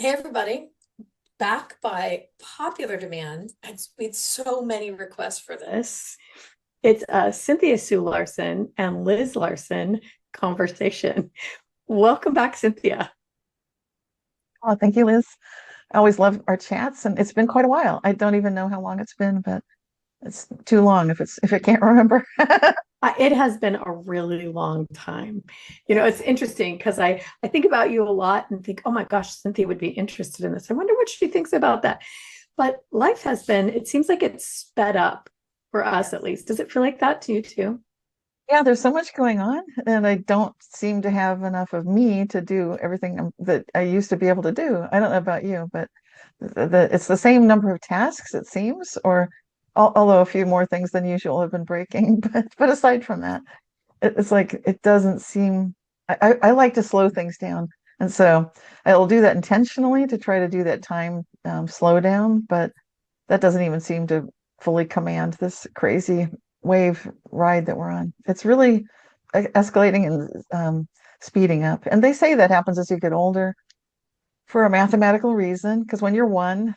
Hey everybody, back by popular demand. We had so many requests for this. It's Cynthia Sue Larson and Liz Larson conversation. Welcome back, Cynthia. Oh, thank you, Liz. I always love our chats, and it's been quite a while. I don't even know how long it's been, but it's too long if it can't remember. It has been a really long time. It's interesting because I think about you a lot and think, oh my gosh, Cynthia would be interested in this. I wonder what she thinks about that. But life has been, it seems like it's sped up for us at Yes. least. Does it feel like that to you too? Yeah, there's so much going on, and I don't seem to have enough of me to do everything that I used to be able to do. I don't know about you, but it's the same number of tasks, it seems, or although a few more things than usual have been breaking. But aside from that, it's like it doesn't seem. I like to slow things down, and so I will do that intentionally to try to do that time slow down. But that doesn't even seem to fully command this crazy wave ride that we're on. It's really escalating and speeding up. And they say that happens as you get older for a mathematical reason, because when you're 1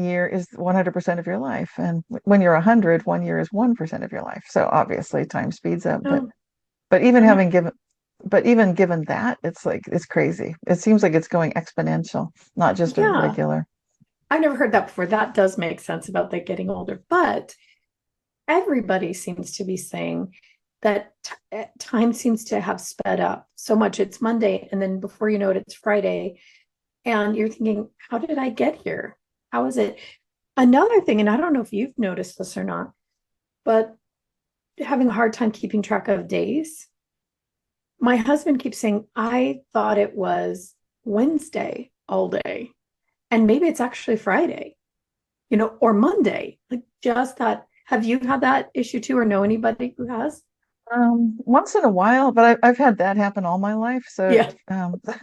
year is 100% of your life. And when you're 100, 1 year is 1% of your life. So obviously time speeds up. But Oh, but even I'm not, having given but even given that, it's like it's crazy. It seems like it's going exponential, not just a yeah. regular. I've never heard that before. That does make sense about they getting older, but everybody seems to be saying that time seems to have sped up so much. It's Monday, and then before you know it, it's Friday, and you're thinking, how did I get here? How is it? Another thing, and I don't know if you've noticed this or not, but having a hard time keeping track of days. My husband keeps saying, I thought it was Wednesday all day, and maybe it's actually Friday, or Monday. Like just that. Have you had that issue too, or know anybody who has? Once in a while, but I've had that happen all my life. So Yeah.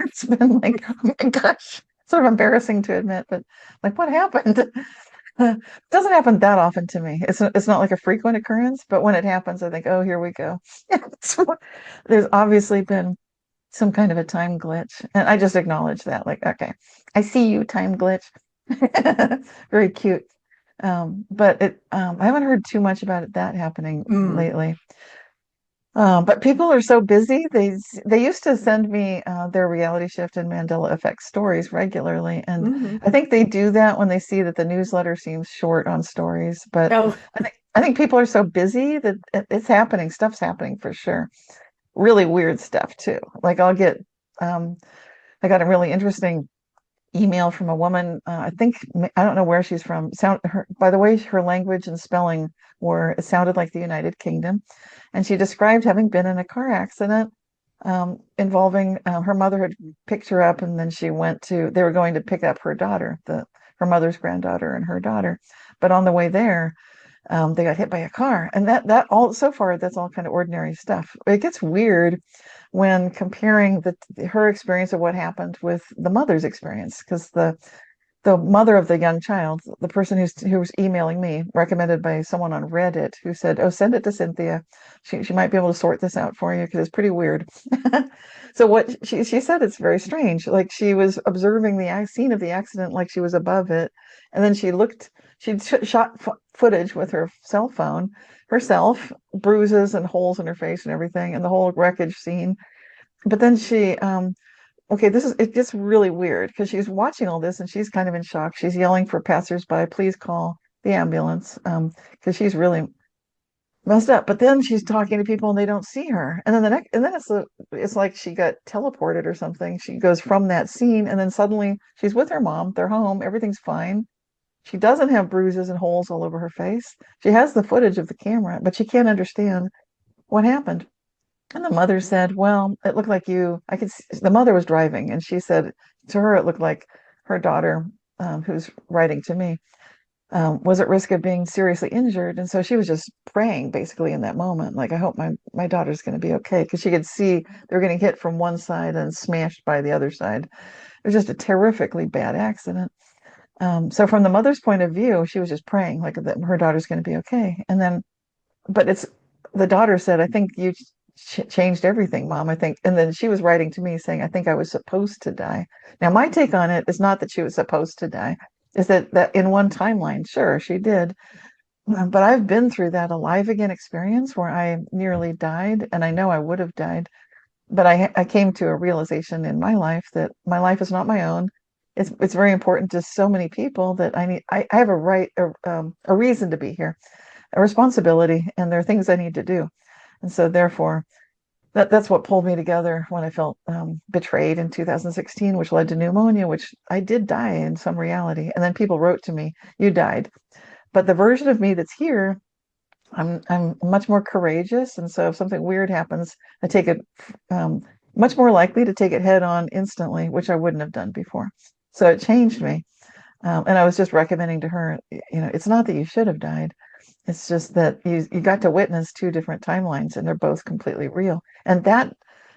it's been like, oh my gosh, sort of embarrassing to admit, but like, what happened? It doesn't happen that often to me. It's not like a frequent occurrence, but when it happens, I think, oh, here we go. So there's obviously been some kind of a time glitch, and I just acknowledge that. Like, okay, I see you, time glitch. Very cute. But I haven't heard too much about that happening Mm. lately. But people are so busy. They used to send me their reality shift and Mandela Effects stories regularly, and Hmm. I think they do that when they see that the newsletter seems short on stories. But Oh, I think people are so busy that it's happening. Stuff's happening for sure. Really weird stuff too. Like um, I got a really interesting email from a woman. I don't know where she's from. By the way, her language and spelling it sounded like the United Kingdom, and she described having been in a car accident involving her mother had picked her up, and then they were going to pick up her daughter, her mother's granddaughter and her daughter, but on the way there. They got hit by a car, and that all so far that's all kind of ordinary stuff. It gets weird when comparing her experience of what happened with the mother's experience, because the mother of the young child, the person who was emailing me, recommended by someone on Reddit, who said, "Oh, send it to Cynthia. She might be able to sort this out for you because it's pretty weird." So what she said, it's very strange. Like she was observing the scene of the accident, like she was above it, and then shot footage with her cell phone, herself, bruises and holes in her face and everything, and the whole wreckage scene. But then okay, it gets really weird because she's watching all this and she's kind of in shock. She's yelling for passersby, please call the ambulance, because she's really messed up. But then she's talking to people and they don't see her. And then it's like she got teleported or something. She goes from that scene and then suddenly she's with her mom. They're home. Everything's fine. She doesn't have bruises and holes all over her face. She has the footage of the camera, but she can't understand what happened. And the mother said, "Well, it looked like you." The mother was driving, and she said to her, it looked like her daughter, who's writing to me, was at risk of being seriously injured. And so she was just praying basically in that moment, like, I hope my daughter's going to be okay. Because she could see they were getting hit from one side and smashed by the other side. It was just a terrifically bad accident. So from the mother's point of view, she was just praying like that her daughter's going to be okay. And then, but the daughter said, I think changed everything, Mom, I think. And then she was writing to me saying, I think I was supposed to die. Now, my take on it is not that she was supposed to die, is that in one timeline, sure, she did. But I've been through that alive again experience where I nearly died, and I know I would have died. But I came to a realization in my life that my life is not my own. It's very important to so many people that I have a right, a reason to be here, a responsibility, and there are things I need to do. And so therefore, that's what pulled me together when I felt betrayed in 2016, which led to pneumonia, which I did die in some reality. And then people wrote to me, "You died." But the version of me that's here, I'm much more courageous, and so if something weird happens, I take it much more likely to take it head on instantly, which I wouldn't have done before. So it changed me. And I was just recommending to her, it's not that you should have died. It's just that you got to witness two different timelines, and they're both completely real. And that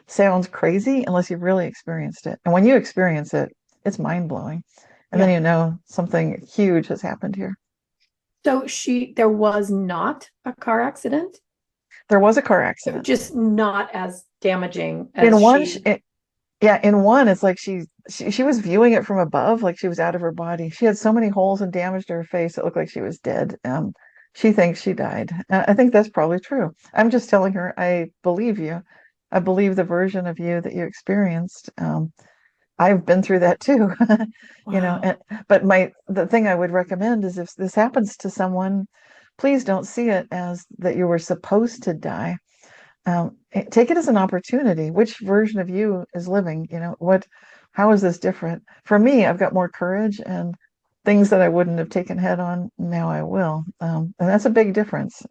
sounds crazy unless you've really experienced it. And when you experience it, it's mind blowing. And then Yeah. you know something huge has happened here. So there was not a car accident, There was a car accident. just not as damaging In as one, she. yeah, in one, it's like she was viewing it from above, like she was out of her body. She had so many holes and damage to her face, it looked like she was dead. She thinks she died. I think that's probably true. I'm just telling her, I believe you. I believe the version of you that you experienced. I've been through that too, Wow. but the thing I would recommend is if this happens to someone, please don't see it as that you were supposed to die. Take it as an opportunity. Which version of you is living? How is this different? For me, I've got more courage and things that I wouldn't have taken head on, now I will. And that's a big difference.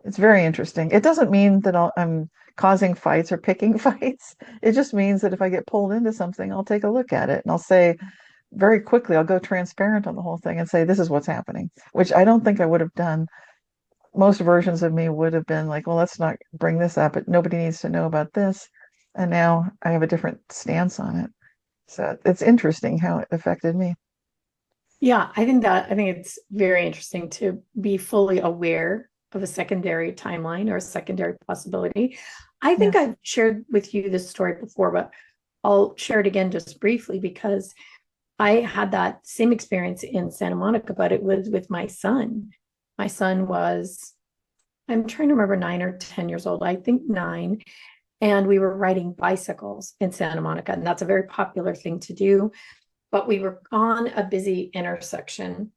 It's very interesting. It doesn't mean that I'm causing fights or picking fights. It just means that if I get pulled into something, I'll take a look at it and I'll say very quickly, I'll go transparent on the whole thing and say, this is what's happening, which I don't think I would have done. Most versions of me would have been like, well, let's not bring this up. Nobody needs to know about this. And now I have a different stance on it. So it's interesting how it affected me. Yeah, I think it's very interesting to be fully aware of a secondary timeline or a secondary possibility. I think Yes. I've shared with you this story before, but I'll share it again just briefly because I had that same experience in Santa Monica, but it was with my son. My son was, I'm trying to remember, 9 or 10 years old, I think 9. And we were riding bicycles in Santa Monica. And that's a very popular thing to do. But we were on a busy intersection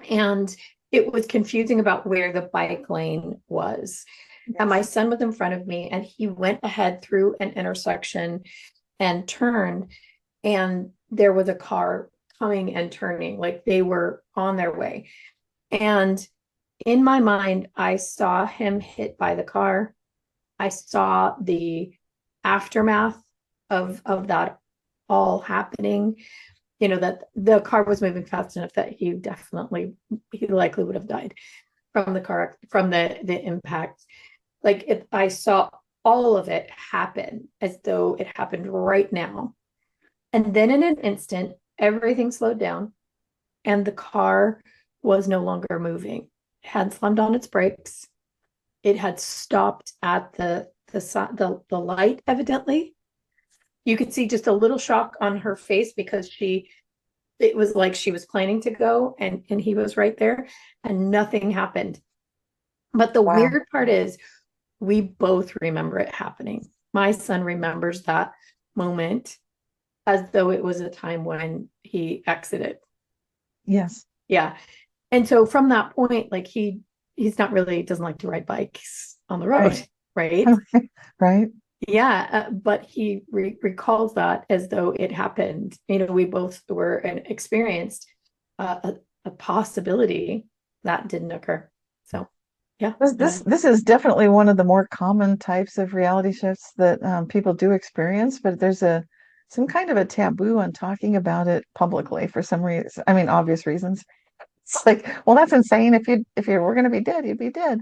and it was confusing about where the bike lane was. And my son was in front of me and he went ahead through an intersection and turned, and there was a car coming and turning, like they were on their way. And in my mind, I saw him hit by the car. I saw the aftermath of that all happening. That the car was moving fast enough that he likely would have died from the impact. I saw all of it happen as though it happened right now. And then in an instant, everything slowed down and the car was no longer moving. It had slammed on its brakes. It had stopped at the light, evidently. You could see just a little shock on her face because it was like she was planning to go and he was right there and nothing happened. But the Wow. weird part is we both remember it happening. My son remembers that moment as though it was a time when he exited. Yes. Yeah. And so from that point, like he's not really doesn't like to ride bikes on the road, Right. right? Right. Yeah, but he recalls that as though it happened. We both were and experienced a possibility that didn't occur. So, yeah. This is definitely one of the more common types of reality shifts that people do experience, but there's some kind of a taboo on talking about it publicly for some reason. I mean, obvious reasons. It's like, well, that's insane. If you were going to be dead, you'd be dead.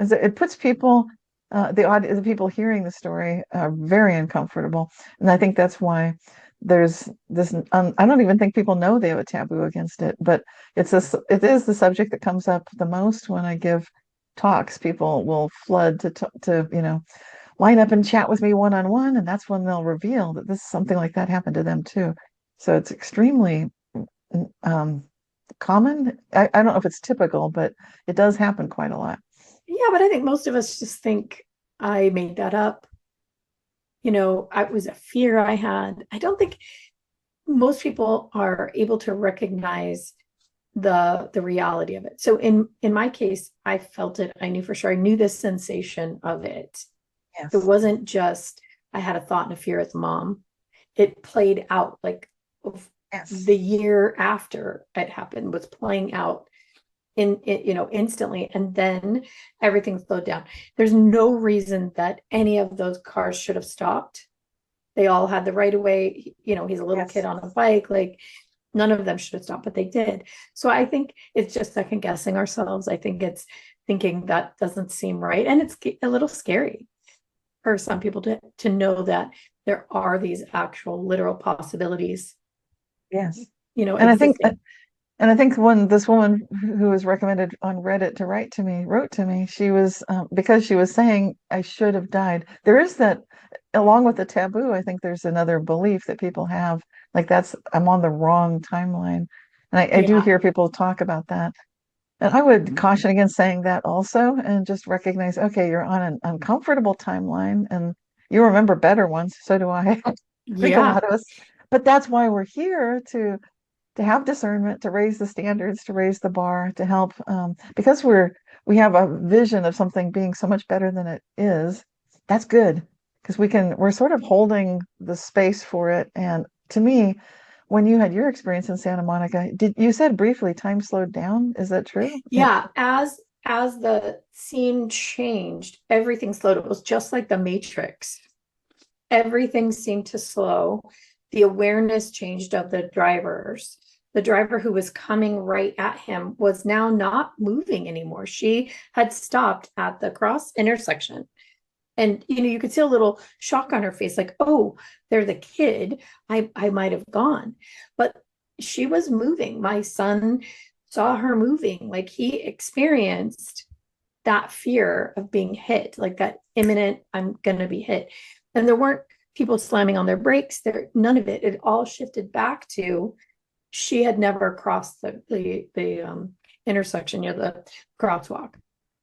It puts people, the people hearing the story, very uncomfortable, and I think that's why there's this. I don't even think people know they have a taboo against it, but it is the subject that comes up the most when I give talks. People will flood to line up and chat with me one-on-one, and that's when they'll reveal that this something like that happened to them too. So it's extremely um, common. I don't know if it's typical, but it does happen quite a lot. Yeah, but I think most of us just think I made that up. It was a fear I had. I don't think most people are able to recognize the reality of it. So in my case, I felt it. I knew for sure. I knew the sensation of it. It Yes. wasn't just I had a thought and a fear as a mom. It played out like Yes. the year after it happened was playing out instantly, and then everything slowed down. There's no reason that any of those cars should have stopped. They all had the right of way. He's a little Yes. kid on a bike. Like none of them should have stopped, but they did. So I think it's just second guessing ourselves. I think it's thinking that doesn't seem right, and it's a little scary for some people to know that there are these actual literal possibilities, Yes. And I think existing. And I think when this woman who was recommended on Reddit to wrote to me, she was because she was saying I should have died. There is that, along with the taboo, I think there's another belief that people have, like I'm on the wrong timeline. And I do Yeah. hear people talk about that. And I would caution against saying that also, and just recognize, okay, you're on an uncomfortable timeline and you remember better ones. So do I. I think a Yeah. lot of us, but that's why we're here to have discernment, to raise the standards, to raise the bar, to help, because we have a vision of something being so much better than it is. That's good because we're sort of holding the space for it. And to me, when you had your experience in Santa Monica, did you said briefly time slowed down? Is that true? Yeah. Yeah. As the scene changed, everything slowed. It was just like the Matrix. Everything seemed to slow. The awareness changed of the drivers. The driver who was coming right at him was now not moving anymore. She had stopped at the cross intersection. And you could see a little shock on her face, like, oh, they're the kid. I might have gone. But she was moving. My son saw her moving. Like he experienced that fear of being hit, like that imminent, I'm gonna be hit. And there weren't people slamming on their brakes. None of it. It all shifted back to she had never crossed the intersection, the crosswalk.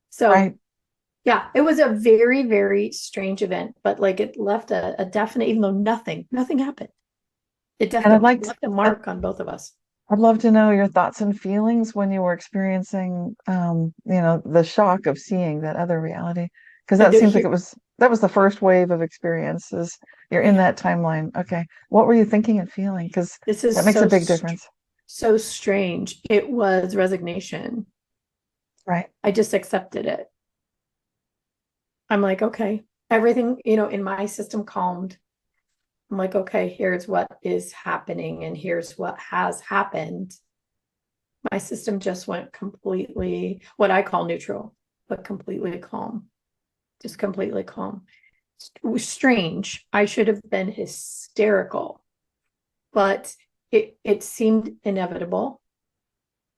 So Right. yeah, it was a very, very strange event, but like it left a definite, even though nothing happened. It And definitely left a mark on both of us. I'd love to know your thoughts and feelings when you were experiencing, the shock of seeing that other reality, because And that seems like here, that was the first wave of experiences. You're in yeah, that timeline. Okay, what were you thinking and feeling? Because this is that makes a big difference, so strange. It was resignation. right? I just accepted it. I'm like, okay, everything, in my system calmed. I'm like, okay, here's what is happening and here's what has happened. My system just went completely, what I call neutral, but completely calm, just completely calm. It was strange. I should have been hysterical, but it seemed inevitable.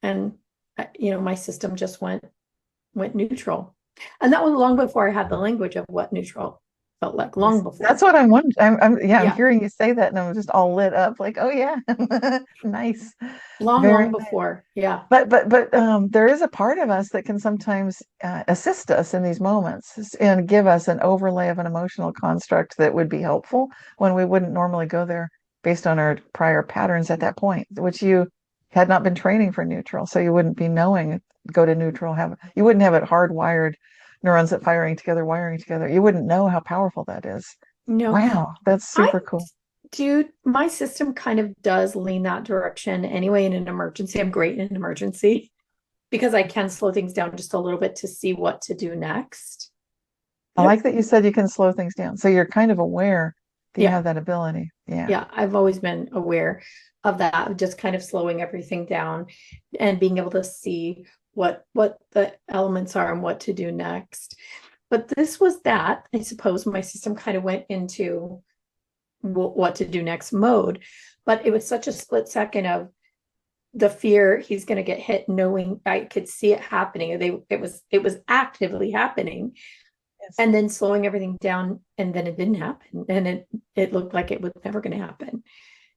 And, my system just went neutral. And that was long before I had the language of what neutral felt like, Yes. long That's before. what I'm wondering. I'm Yeah, hearing you say that, and I'm just all lit up. Like, oh yeah, nice, long very. before. Yeah. But there is a part of us that can sometimes assist us in these moments and give us an overlay of an emotional construct that would be helpful when we wouldn't normally go there based on our prior patterns at that point, which you had not been training for neutral, so you wouldn't be knowing go to neutral. You wouldn't have it hardwired neurons that wiring together. You wouldn't know how powerful that is. No, Wow, that's I super cool. do. My system kind of does lean that direction anyway in an emergency. I'm great in an emergency because I can slow things down just a little bit to see what to do next. I But like that you said you can slow things down. So you're kind of aware that you yeah, have that ability. Yeah. yeah, I've always been aware of that, just kind of slowing everything down and being able to see what the elements are and what to do next. But this was that. I suppose my system kind of went into what to do next mode, but it was such a split second of the fear he's going to get hit, knowing I could see it happening. It was actively happening. Yes. and then slowing everything down, and then it didn't happen, and it looked like it was never going to happen.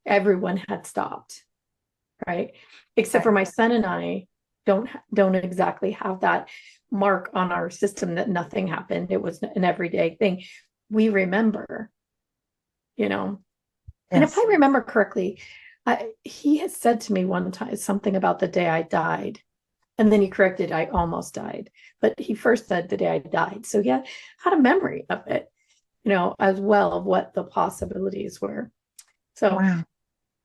Everyone had stopped, right? Except for Right. my son and I don't exactly have that mark on our system that nothing happened. It was an everyday thing. We remember, you know. And if Yes. I remember correctly, he has said to me one time something about the day I died. And then he corrected, I almost died. But he first said the day I died. So he had a memory of it, as well, of what the possibilities were. So Wow.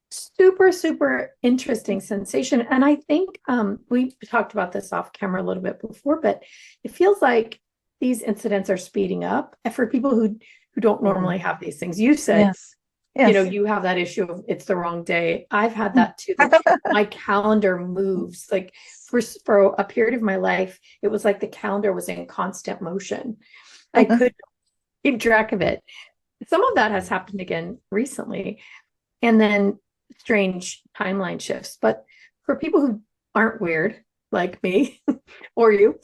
super, super interesting sensation. And I think we talked about this off camera a little bit before, but it feels like these incidents are speeding up. And for people who don't Mhm. normally have these things, you said, Yes. Yes. you have that issue of it's the wrong day. I've had that too. That my calendar moves. Like for a period of my life, it was like the calendar was in constant motion. I could keep track of it. Some of that has happened again recently, and then strange timeline shifts. But for people who aren't weird like me or you,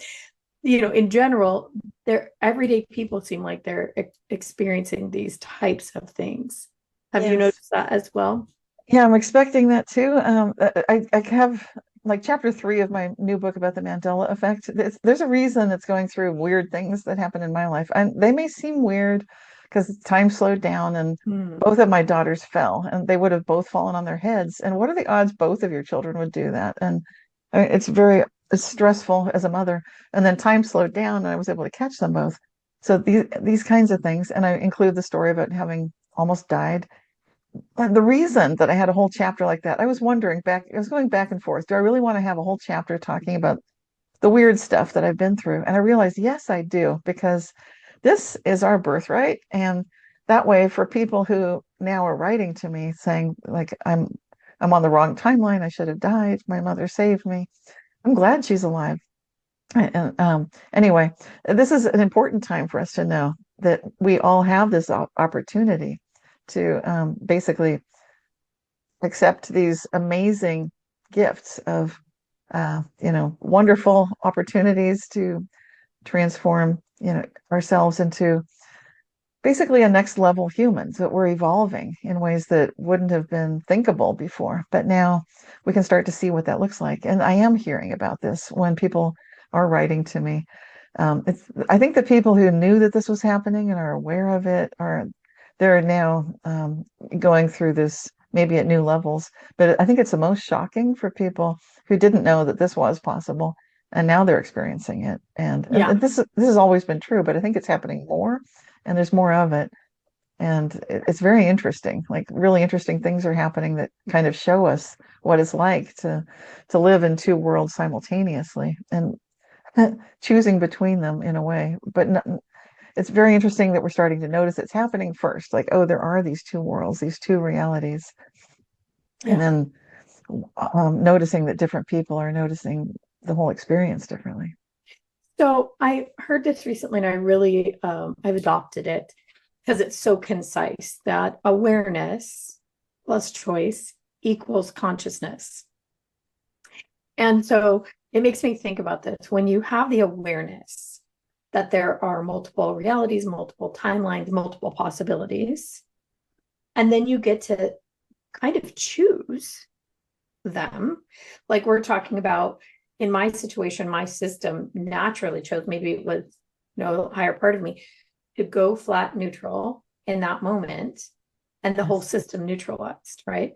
in general, they're everyday people seem like they're experiencing these types of things. Have you Yes. noticed that as well? Yeah, I'm expecting that too. I have like chapter 3 of my new book about the Mandela Effect. There's a reason it's going through weird things that happen in my life. And they may seem weird because time slowed down and Hmm. both of my daughters fell and they would have both fallen on their heads. And what are the odds both of your children would do that? And I mean, it's stressful as a mother. And then time slowed down and I was able to catch them both. So these kinds of things, and I include the story about having almost died. And the reason that I had a whole chapter like that, I was wondering I was going back and forth. Do I really want to have a whole chapter talking about the weird stuff that I've been through? And I realized, yes, I do, because this is our birthright. And that way, for people who now are writing to me saying, like, I'm on the wrong timeline, I should have died. My mother saved me. I'm glad she's alive. And anyway, this is an important time for us to know that we all have this opportunity to basically accept these amazing gifts of wonderful opportunities to transform ourselves into basically a next level humans, that we're evolving in ways that wouldn't have been thinkable before, but now we can start to see what that looks like. And I am hearing about this when people are writing to me. I think the people who knew that this was happening and are aware of it they're now going through this maybe at new levels. But I think it's the most shocking for people who didn't know that this was possible, and now they're experiencing it. And Yeah. this has always been true, but I think it's happening more, and there's more of it. And it's very interesting. Like really interesting things are happening that kind of show us what it's like to live in two worlds simultaneously and choosing between them in a way. But it's very interesting that we're starting to notice it's happening first. Like, oh, there are these two worlds, these two realities. And Yeah. then noticing that different people are noticing the whole experience differently. So I heard this recently and I really, I've adopted it because it's so concise that awareness plus choice equals consciousness. And so it makes me think about this. When you have the awareness that there are multiple realities, multiple timelines, multiple possibilities, and then you get to kind of choose them. Like we're talking about in my situation, my system naturally chose, maybe it was higher part of me, to go flat neutral in that moment, and the whole Yes. system neutralized, right?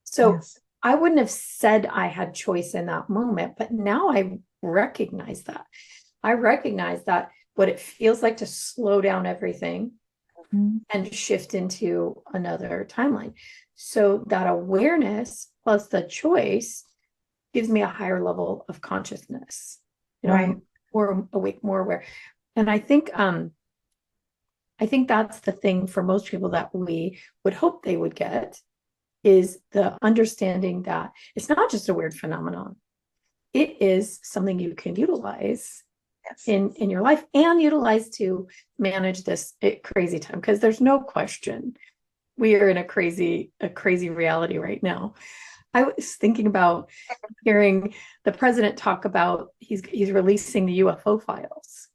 So Yes. I wouldn't have said I had choice in that moment, but now I recognize that. I recognize that what it feels like to slow down everything Mhm. and shift into another timeline. So that awareness plus the choice gives me a higher level of consciousness. Right. I'm more awake, more aware. And I think that's the thing for most people that we would hope they would get, is the understanding that it's not just a weird phenomenon. It is something you can utilize Yes. in your life and utilize to manage this crazy time, because there's no question we are in a crazy reality right now. I was thinking about hearing the president talk about he's releasing the UFO files.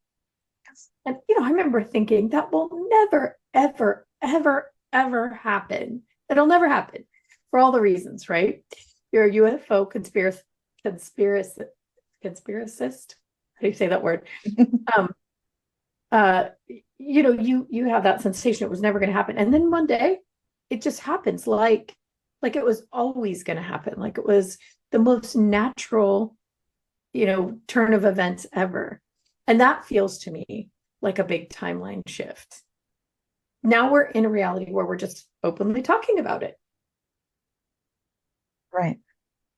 And, I remember thinking that will never, ever, ever, ever happen. It'll never happen for all the reasons, right? You're a UFO conspiracy, conspiracist. How do you say that word? Um, you have that sensation it was never going to happen. And then one day it just happens like it was always going to happen. Like it was the most natural, turn of events ever. And that feels to me like a big timeline shift. Now we're in a reality where we're just openly talking about it. Right.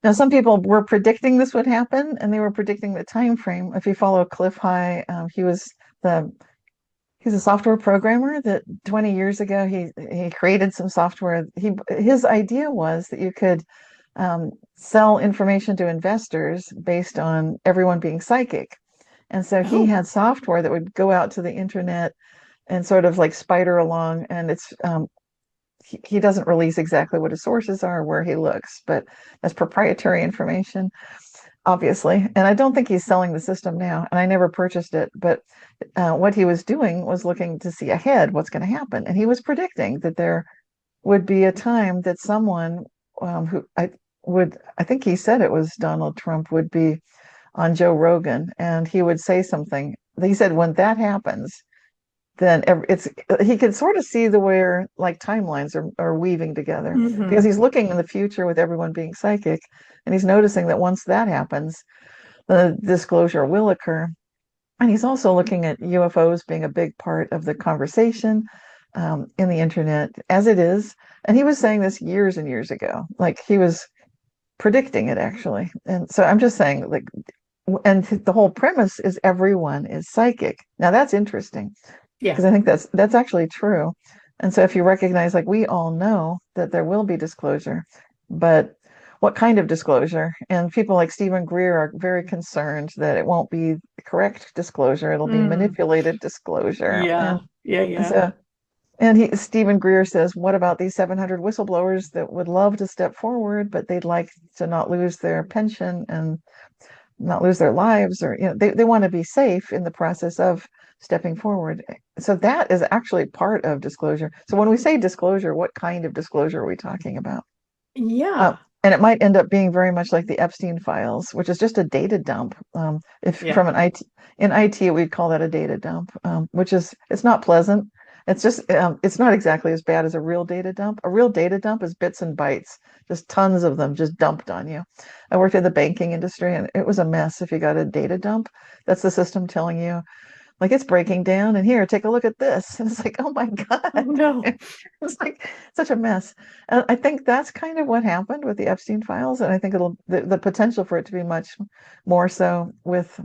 Now, some people were predicting this would happen, and they were predicting the time frame. If you follow Cliff High, the he's a software programmer that 20 years ago he created some software. His idea was that you could sell information to investors based on everyone being psychic. And so he Oh, had software that would go out to the internet and sort of like spider along. And he doesn't release exactly what his sources are, where he looks, but that's proprietary information, obviously. And I don't think he's selling the system now. And I never purchased it. But what he was doing was looking to see ahead what's going to happen. And he was predicting that there would be a time that someone I think he said it was Donald Trump, would be on Joe Rogan, and he would say something. He said when that happens, then it's he could sort of see the where like timelines are weaving together, because mm-hmm. he's looking in the future with everyone being psychic, and he's noticing that once that happens, the disclosure will occur. And he's also looking at UFOs being a big part of the conversation in the internet as it is. And he was saying this years and years ago, like he was predicting it actually. And so I'm just saying, like, and the whole premise is everyone is psychic. Now that's interesting Yeah. because I think that's actually true. And so if you recognize, like, we all know that there will be disclosure, but what kind of disclosure? And people like Stephen Greer are very concerned that it won't be the correct disclosure. It'll be Mm. manipulated disclosure. Yeah. Yeah. And Yeah. so Stephen Greer says, what about these 700 whistleblowers that would love to step forward, but they'd like to not lose their pension and not lose their lives, or they want to be safe in the process of stepping forward. So that is actually part of disclosure. So when we say disclosure, what kind of disclosure are we talking about? Uh, Yeah. and it might end up being very much like the Epstein files, which is just a data dump. If Yeah. from an IT in IT, we'd call that a data dump, which is it's not pleasant. It's not exactly as bad as a real data dump. A real data dump is bits and bytes, just tons of them just dumped on you. I worked in the banking industry, and it was a mess if you got a data dump. That's the system telling you, like, it's breaking down, and here, take a look at this. And it's like, oh my Oh God. no. It's like such a mess. And I think that's kind of what happened with the Epstein files. And I think the potential for it to be much more so with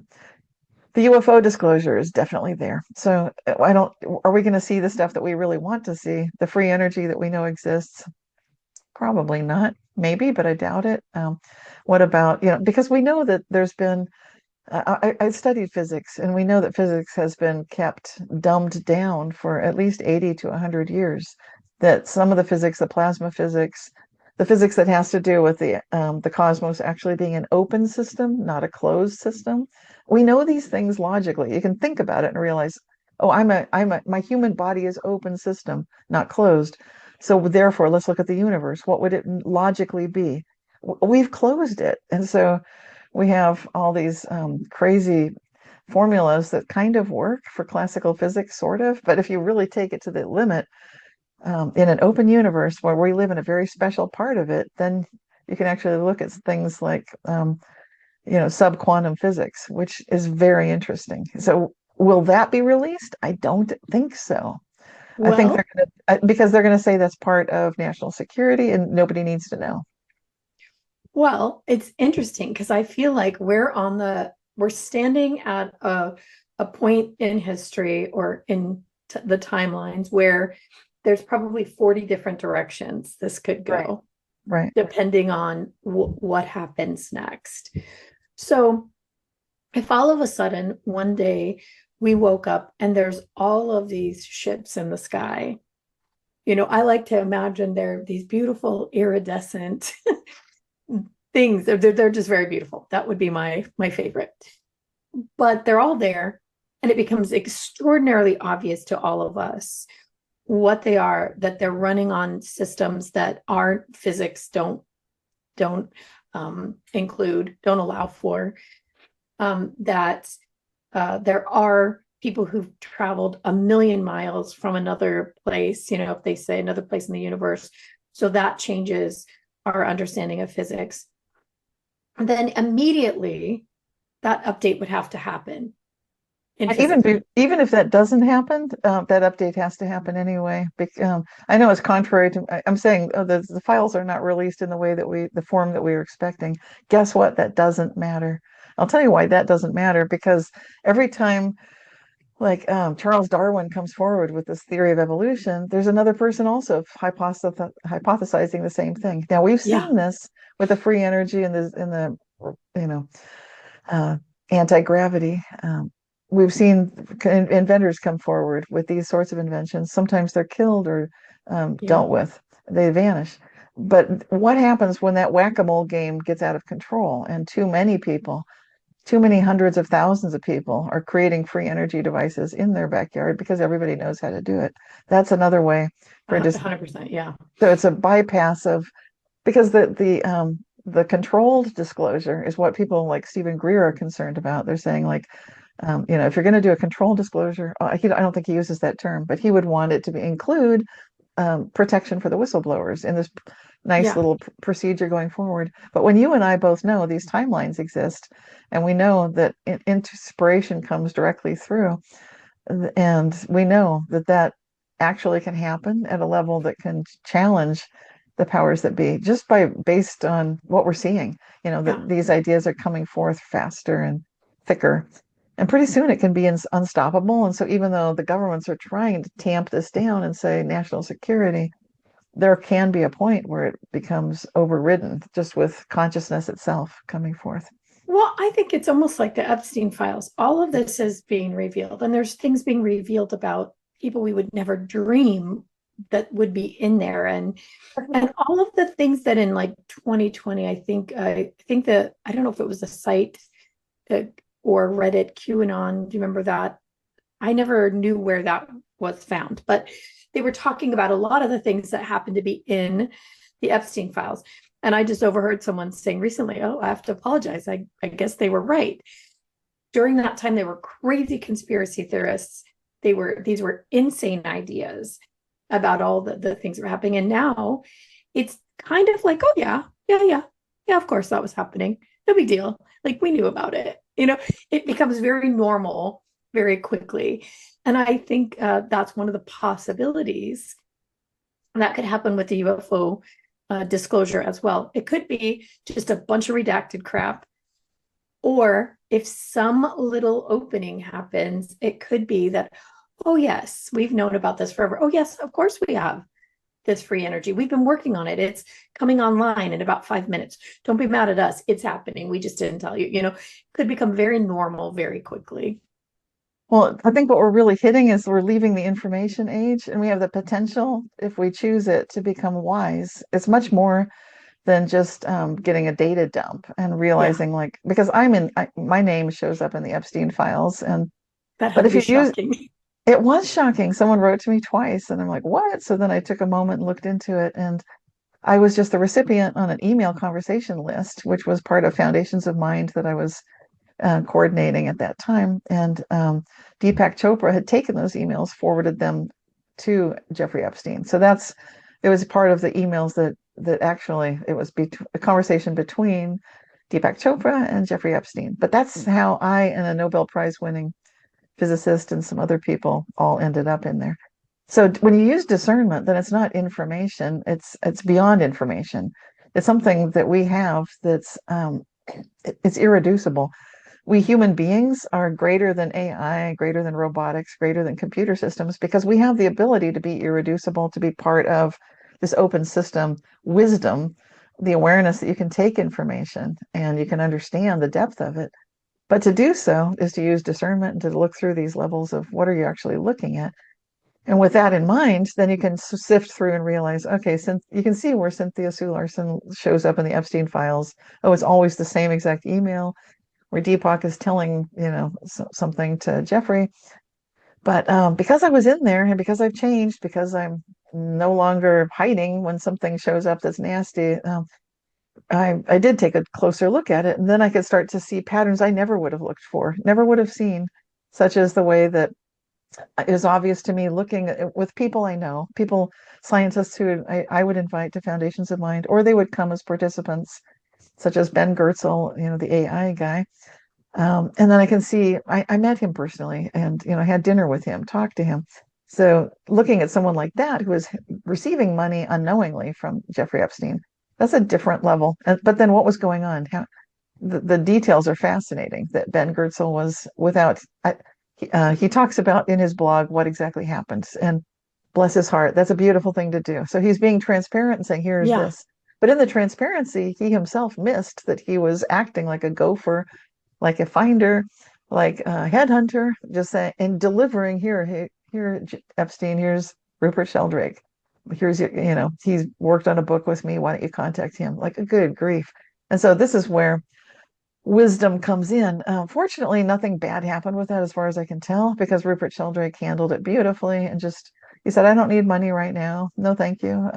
the UFO disclosure is definitely there. So are we going to see the stuff that we really want to see? The free energy that we know exists? Probably not. Maybe, but I doubt it. What about, because we know that there's been I studied physics, and we know that physics has been kept dumbed down for at least 80 to 100 years. That some of the physics, the plasma physics, the physics that has to do with the cosmos actually being an open system, not a closed system. We know these things logically. You can think about it and realize, oh, my human body is open system, not closed. So therefore, let's look at the universe. What would it logically be? We've closed it, and so we have all these crazy formulas that kind of work for classical physics, sort of. But if you really take it to the limit, in an open universe where we live in a very special part of it, then you can actually look at things like, sub-quantum physics, which is very interesting. So will that be released? I don't think so. I think they're Well, going to, because they're going to say that's part of national security and nobody needs to know. it's interesting because I feel like we're standing at a point in history or in the timelines where there's probably 40 different directions this could Right, go, right. depending on what happens next. So, if all of a sudden one day we woke up and there's all of these ships in the sky, I like to imagine they're these beautiful iridescent things. They're just very beautiful. That would be my favorite. But they're all there And it becomes extraordinarily obvious to all of us what they are, that they're running on systems that aren't physics, don't include, don't allow for, that there are people who've traveled a million miles from another place, you know, if they say another place in the universe. So that changes our understanding of physics. And then immediately that update would have to happen in And physics. even if that doesn't happen, that update has to happen anyway. I know it's contrary to. I'm saying the files are not released in the way that the form that we were expecting. Guess what? That doesn't matter. I'll tell you why that doesn't matter, because every time, like Charles Darwin comes forward with this theory of evolution, there's another person also hypothesizing the same thing. Now we've Yeah. seen this with the free energy and the you know uh, anti-gravity. We've seen inventors come forward with these sorts of inventions. Sometimes they're killed or Yeah. dealt with, they vanish. But what happens when that whack-a-mole game gets out of control and too many people, too many hundreds of thousands of people are creating free energy devices in their backyard because everybody knows how to do it? That's another way for just 100%. Yeah. so it's a bypass of because the controlled disclosure is what people like Stephen Greer are concerned about. They're saying like, if you're going to do a controlled disclosure, I don't think he uses that term, but he would want it to include protection for the whistleblowers in this nice Yeah. little procedure going forward. But when you and I both know these timelines exist, and we know that inspiration comes directly through, and we know that that actually can happen at a level that can challenge the powers that be just by based on what we're seeing, Yeah. that these ideas are coming forth faster and thicker. And pretty soon it can be unstoppable. And so even though the governments are trying to tamp this down and say national security, there can be a point where it becomes overridden just with consciousness itself coming forth. Well, I think it's almost like the Epstein files. All of this is being revealed, and there's things being revealed about people we would never dream that would be in there, and all of the things that in like 2020, I think that I don't know if it was a site uh, or Reddit QAnon. Do you remember that? I never knew where that was found, but they were talking about a lot of the things that happened to be in the Epstein files. And I just overheard someone saying recently, oh, I have to apologize. I guess they were right. During that time, they were crazy conspiracy theorists. These were insane ideas about all the things that were happening. And now it's kind of like, oh yeah, yeah, yeah. Yeah, of course that was happening. No big deal. Like we knew about it. It becomes very normal very quickly. And I think that's one of the possibilities that could happen with the UFO disclosure as well. It could be just a bunch of redacted crap, or if some little opening happens, it could be that, oh, yes, we've known about this forever. Oh, yes, of course we have this free energy. We've been working on it. It's coming online in about 5 minutes. Don't be mad at us. It's happening. We just didn't tell you. Could become very normal very quickly. Well, I think what we're really hitting is we're leaving the information age, and we have the potential, if we choose it, to become wise. It's much more than just getting a data dump and Yeah, realizing, like, because my name shows up in the Epstein files, and that but had to if be you use shocking. it was shocking. Someone wrote to me twice, and I'm like, what? So then I took a moment and looked into it, and I was just the recipient on an email conversation list, which was part of Foundations of Mind that I was coordinating at that time. And Deepak Chopra had taken those emails, forwarded them to Jeffrey Epstein. So it was part of the emails that actually it was a conversation between Deepak Chopra and Jeffrey Epstein. But that's how I and a Nobel Prize winning physicist and some other people all ended up in there. So when you use discernment, then it's not information; it's beyond information. It's something that we have that's it's irreducible. We human beings are greater than AI, greater than robotics, greater than computer systems because we have the ability to be irreducible, to be part of this open system wisdom, the awareness that you can take information and you can understand the depth of it. But to do so is to use discernment and to look through these levels of what are you actually looking at. And with that in mind, then you can sift through and realize, okay, you can see where Cynthia Sue Larson shows up in the Epstein files. Oh, it's always the same exact email. where Deepak is telling, something to Jeffrey. But because I was in there and because I've changed, because I'm no longer hiding when something shows up that's nasty, I did take a closer look at it, and then I could start to see patterns I never would have looked for, never would have seen, such as the way that is obvious to me looking with people I know, people, scientists who I would invite to Foundations of Mind, or they would come as participants, such as Ben Goertzel, the AI guy. And then I can see, I met him personally and, had dinner with him, talked to him. So looking at someone like that who is receiving money unknowingly from Jeffrey Epstein, that's a different level. But then what was going on? The details are fascinating that Ben Goertzel was without, he talks about in his blog what exactly happened. And bless his heart, that's a beautiful thing to do. So he's being transparent and saying, here's Yeah. this. But in the transparency, he himself missed that he was acting like a gopher, like a finder, like a headhunter, just saying and delivering here, Epstein, here's Rupert Sheldrake. Here's your, he's worked on a book with me. Why don't you contact him? Like a good grief. And so this is where wisdom comes in. Fortunately, nothing bad happened with that as far as I can tell, because Rupert Sheldrake handled it beautifully and just he said, I don't need money right now. No, thank you.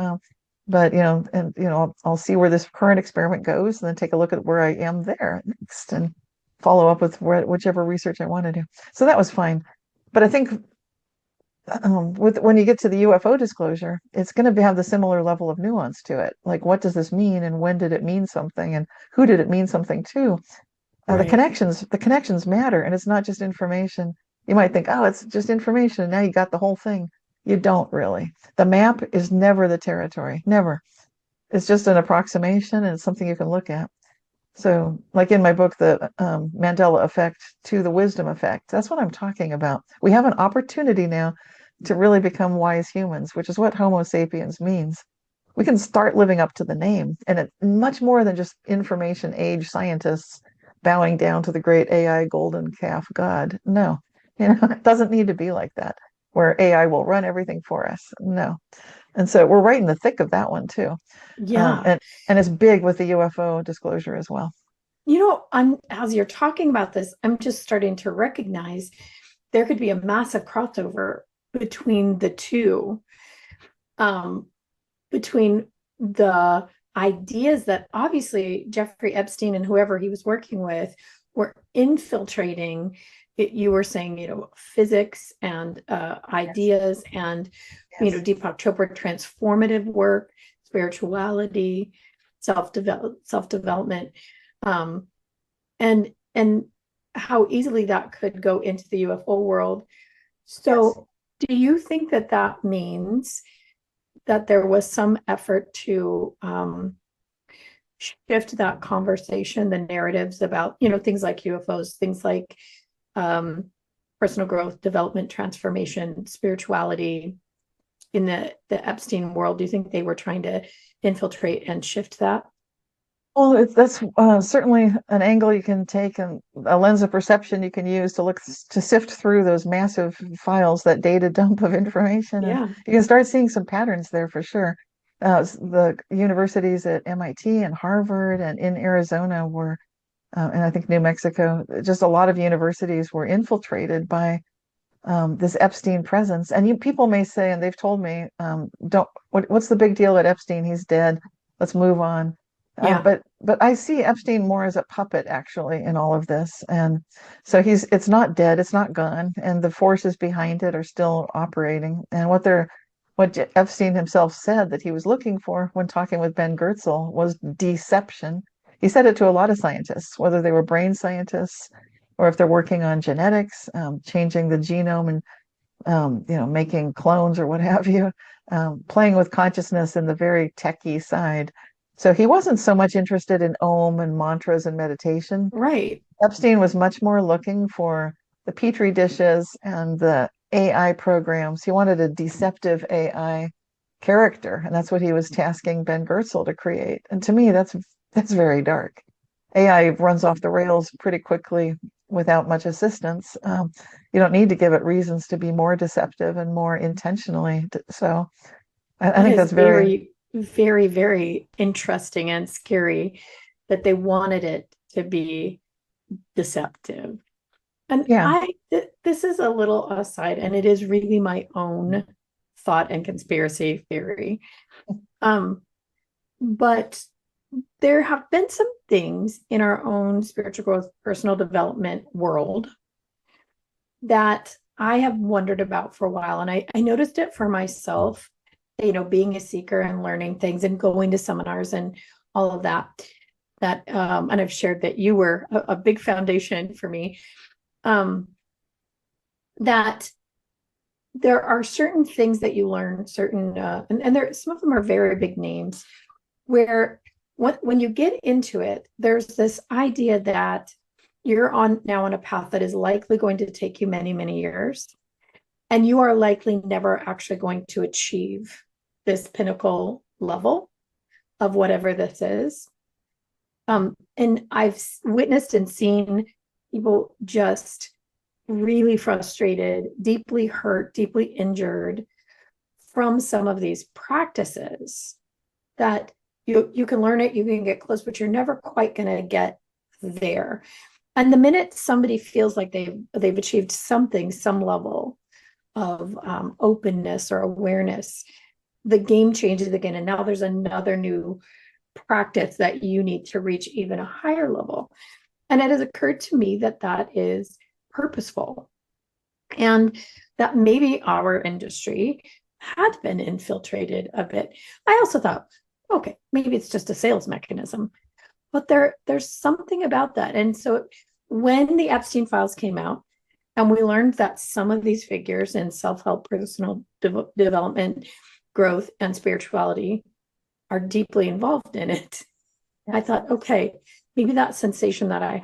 But I'll see where this current experiment goes and then take a look at where I am there next and follow up with whichever research I want to do. So that was fine. But I think with when you get to the UFO disclosure, it's going to have the similar level of nuance to it. Like, what does this mean, and when did it mean something, and who did it mean something to? The Right. connections matter, and it's not just information. You might think, oh, it's just information, and now you got the whole thing. You don't really. The map is never the territory, never. It's just an approximation, and it's something you can look at. So, like in my book, the Mandela Effect to the Wisdom Effect, that's what I'm talking about. We have an opportunity now to really become wise humans, which is what Homo sapiens means. We can start living up to the name, and it's much more than just information age scientists bowing down to the great AI golden calf god. No, it doesn't need to be like that, where AI will run everything for us. No. And so we're right in the thick of that one too. Um, Yeah. and and it's big with the UFO disclosure as well. I'm as you're talking about this, I'm just starting to recognize there could be a massive crossover between the two, um, between the ideas that obviously Jeffrey Epstein and whoever he was working with were infiltrating. You were saying, physics and ideas and, Yes. Deepak Chopra transformative work, spirituality, self-development, um, and how easily that could go into the UFO world. Yes. So, do you think that that means that there was some effort to shift that conversation, the narratives about, things like UFOs, things like um, personal growth, development, transformation, spirituality in the Epstein world? Do you think they were trying to infiltrate and shift that? Well, that's certainly an angle you can take and a lens of perception you can use to look to sift through those massive files, that data dump of information, and Yeah, you can start seeing some patterns there for sure. The universities at MIT and Harvard and in Arizona were, and I think New Mexico, just a lot of universities were infiltrated by this Epstein presence. And people may say, and they've told me, don't, what's the big deal at Epstein? He's dead. Let's move on. yeah. But I see Epstein more as a puppet actually in all of this. And so it's not dead, it's not gone, and the forces behind it are still operating. And what Epstein himself said that he was looking for when talking with Ben Goertzel was deception. He said it to a lot of scientists, whether they were brain scientists or if they're working on genetics, changing the genome and making clones or what have you, playing with consciousness in the very techie side. So he wasn't so much interested in Om and mantras and meditation. Right. Epstein was much more looking for the petri dishes and the AI programs. He wanted a deceptive AI character, and that's what he was tasking Ben Goertzel to create. And to me, that's very dark. AI runs off the rails pretty quickly without much assistance. You don't need to give it reasons to be more deceptive and more intentionally. So I That think is that's very, very, very, very interesting and scary that they wanted it to be deceptive. And Yeah. this is a little aside, and it is really my own thought and conspiracy theory. Um, but there have been some things in our own spiritual growth, personal development world that I have wondered about for a while. And I noticed it for myself, being a seeker and learning things and going to seminars and all of that. And I've shared that you were a big foundation for me. That there are certain things that you learn, and there some of them are very big names, where when you get into it, there's this idea that you're now on a path that is likely going to take you many, many years, and you are likely never actually going to achieve this pinnacle level of whatever this is. And I've witnessed and seen people just really frustrated, deeply hurt, deeply injured from some of these practices that you can learn it, you can get close, but you're never quite going to get there. And the minute somebody feels like they've achieved something, some level of openness or awareness, the game changes again. And now there's another new practice that you need to reach even a higher level. And it has occurred to me that that is purposeful, and that maybe our industry had been infiltrated a bit. I also thought, okay, maybe it's just a sales mechanism, but there's something about that. And so when the Epstein files came out, and we learned that some of these figures in self-help, personal development, growth, and spirituality are deeply involved in it, I thought, okay, maybe that sensation that I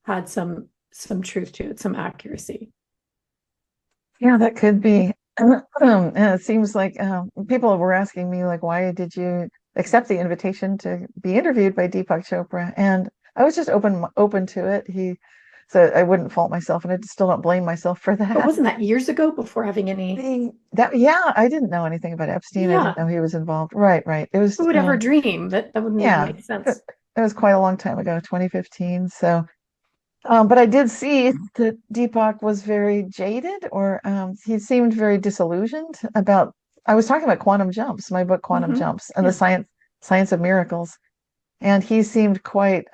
had some truth to it, some accuracy. Yeah, that could be. And it seems like people were asking me, like, why did you accept the invitation to be interviewed by Deepak Chopra? And I was just open to it. He said I wouldn't fault myself, and I still don't blame myself for But that. wasn't that years ago before having any? Yeah, I didn't know anything about Epstein. I didn't Yeah, know he was involved. Right, right. It was who would ever dream that that wouldn't even yeah, make it, sense? it was quite a long time ago, 2015. So but I did see that Deepak was very jaded, or he seemed very disillusioned about. I was talking about quantum jumps, my book Quantum Mm-hmm. Jumps, and the Yeah. science of miracles, and he seemed quite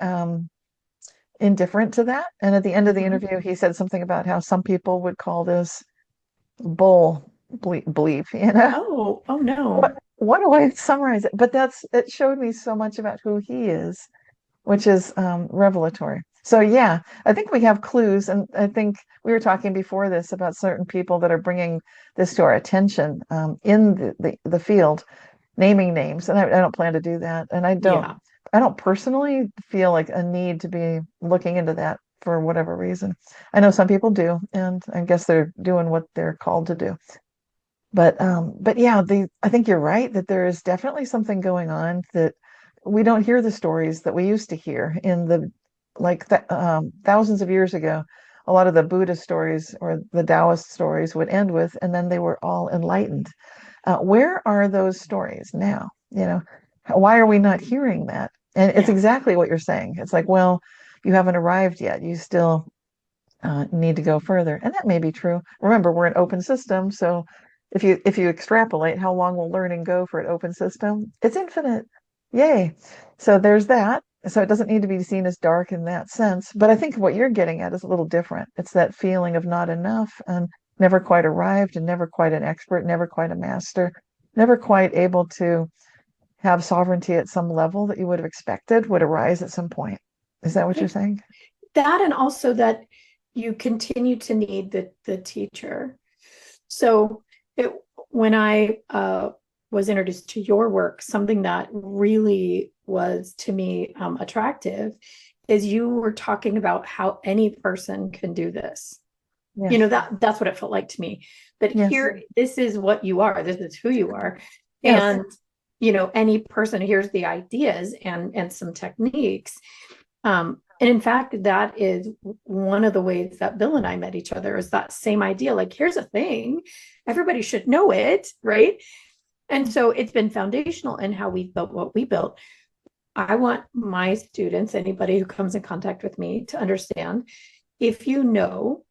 indifferent to that. And at the end of the Mm-hmm. interview, he said something about how some people would call this bull belief. You know, Oh no. what do I summarize it? But it showed me so much about who he is, which is revelatory. So yeah, I think we have clues, and I think we were talking before this about certain people that are bringing this to our attention in the field, naming names, and I don't plan to do that, and Yeah. I don't personally feel like a need to be looking into that for whatever reason. I know some people do, and I guess they're doing what they're called to do. But yeah, I think you're right that there is definitely something going on that we don't hear the stories that we used to hear in the thousands of years ago. A lot of the Buddhist stories or the Taoist stories would end with, and then they were all enlightened. Where are those stories now? Why are we not hearing that? And it's Yeah. exactly what you're saying. It's like, well, you haven't arrived yet. You still need to go further. And that may be true. Remember, we're an open system, so if you extrapolate how long will learning go for an open system, it's infinite. Yay. So there's that. So it doesn't need to be seen as dark in that sense. But I think what you're getting at is a little different. It's that feeling of not enough and never quite arrived and never quite an expert, never quite a master, never quite able to have sovereignty at some level that you would have expected would arise at some point. Is that what you're saying? That, and also that you continue to need the teacher. So it, when I was introduced to your work, something that really was to me attractive is you were talking about how any person can do this. Yes. That's what it felt like to me. That Yes. here, this is what you are, this is who you are. Yes. And any person, here's the ideas and some techniques. And in fact, that is one of the ways that Bill and I met each other, is that same idea. Like, here's a thing, everybody should know it, right? And so it's been foundational in how we built what we built. I want my students, anybody who comes in contact with me, to understand if you know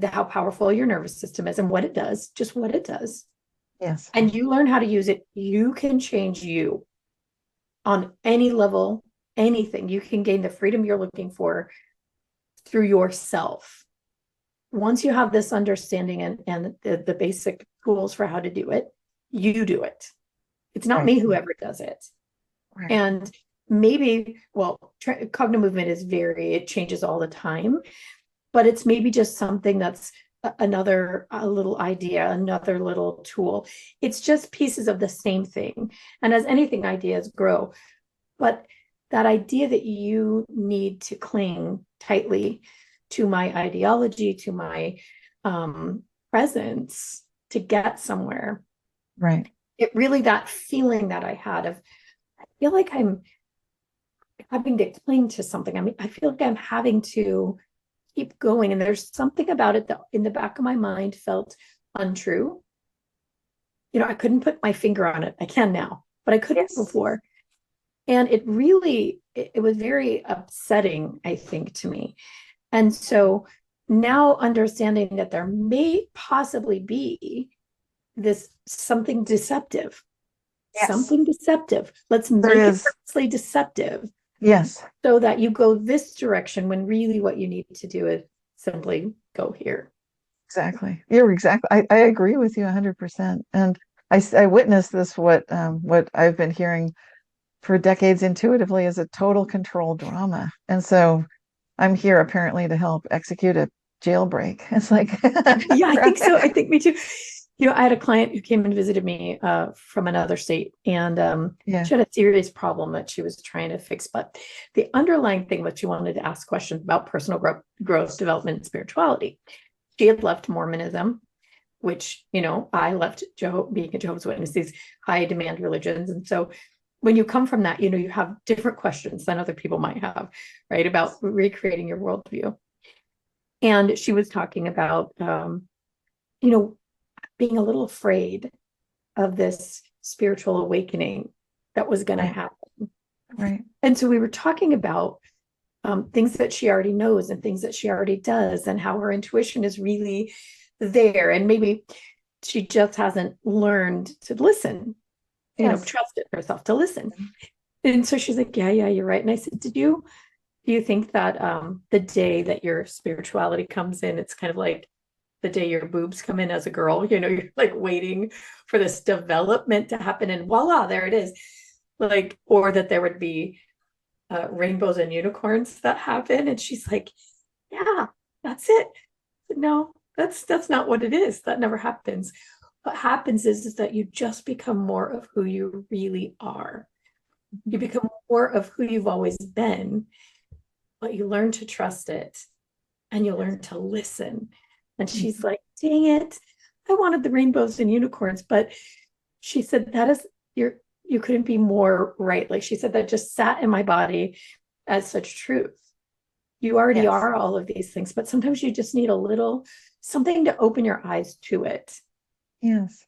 how powerful your nervous system is and what it does, just what it does, Yes. and you learn how to use it, you can change you on any level, anything. You can gain the freedom you're looking for through yourself. Once you have this understanding and the basic tools for how to do it, you do it. It's not Right. me whoever does it. Right. And maybe, well, cognitive movement is it changes all the time, but it's maybe just something that's another a little idea, another little tool. It's just pieces of the same thing. And as anything, ideas grow. But that idea that you need to cling tightly to my ideology, to my presence to get somewhere. Right. It really, that feeling that I had of, I feel like I'm having to cling to something. I mean, I feel like I'm having to keep going. And there's something about it that in the back of my mind felt untrue. I couldn't put my finger on it. I can now, but I couldn't Yes. before. And it was very upsetting, I think, to me. And so now understanding that there may possibly be this Yes. something deceptive. Let's There make it is. purposely deceptive Yes. so that you go this direction when really what you need to do is simply go here. Exactly. You're exactly. I agree with you 100%. And I witnessed this, what I've been hearing for decades intuitively is a total control drama. And so I'm here apparently to help execute a jailbreak. It's like, Yeah, I think so. I think me too. I had a client who came and visited me from another state, and yeah, she had a serious problem that she was trying to fix. But the underlying thing was she wanted to ask questions about personal growth, development, and spirituality. She had left Mormonism, which, I left being a Jehovah's Witness, these high demand religions. And so when you come from that, you have different questions than other people might have, right? About recreating your worldview. And she was talking about, you know, being a little afraid of this spiritual awakening that was going to right, happen. right. And so we were talking about things that she already knows and things that she already does, and how her intuition is really there. And maybe she just hasn't learned to listen, Yes. trusted herself to listen. And so she's like, yeah, you're right. And I said, do you think that the day that your spirituality comes in, it's kind of like the day your boobs come in as a girl, you're like waiting for this development to happen, and voila, there it is. Like, or that there would be rainbows and unicorns that happen. And she's like, yeah, that's it. No, that's not what it is. That never happens. What happens is that you just become more of who you really are. You become more of who you've always been, but you learn to trust it, and you learn to listen. And she's like, dang it, I wanted the rainbows and unicorns. But she said, you couldn't be more right. Like she said, that just sat in my body as such truth. You already Yes. are all of these things, but sometimes you just need a little something to open your eyes to it. Yes.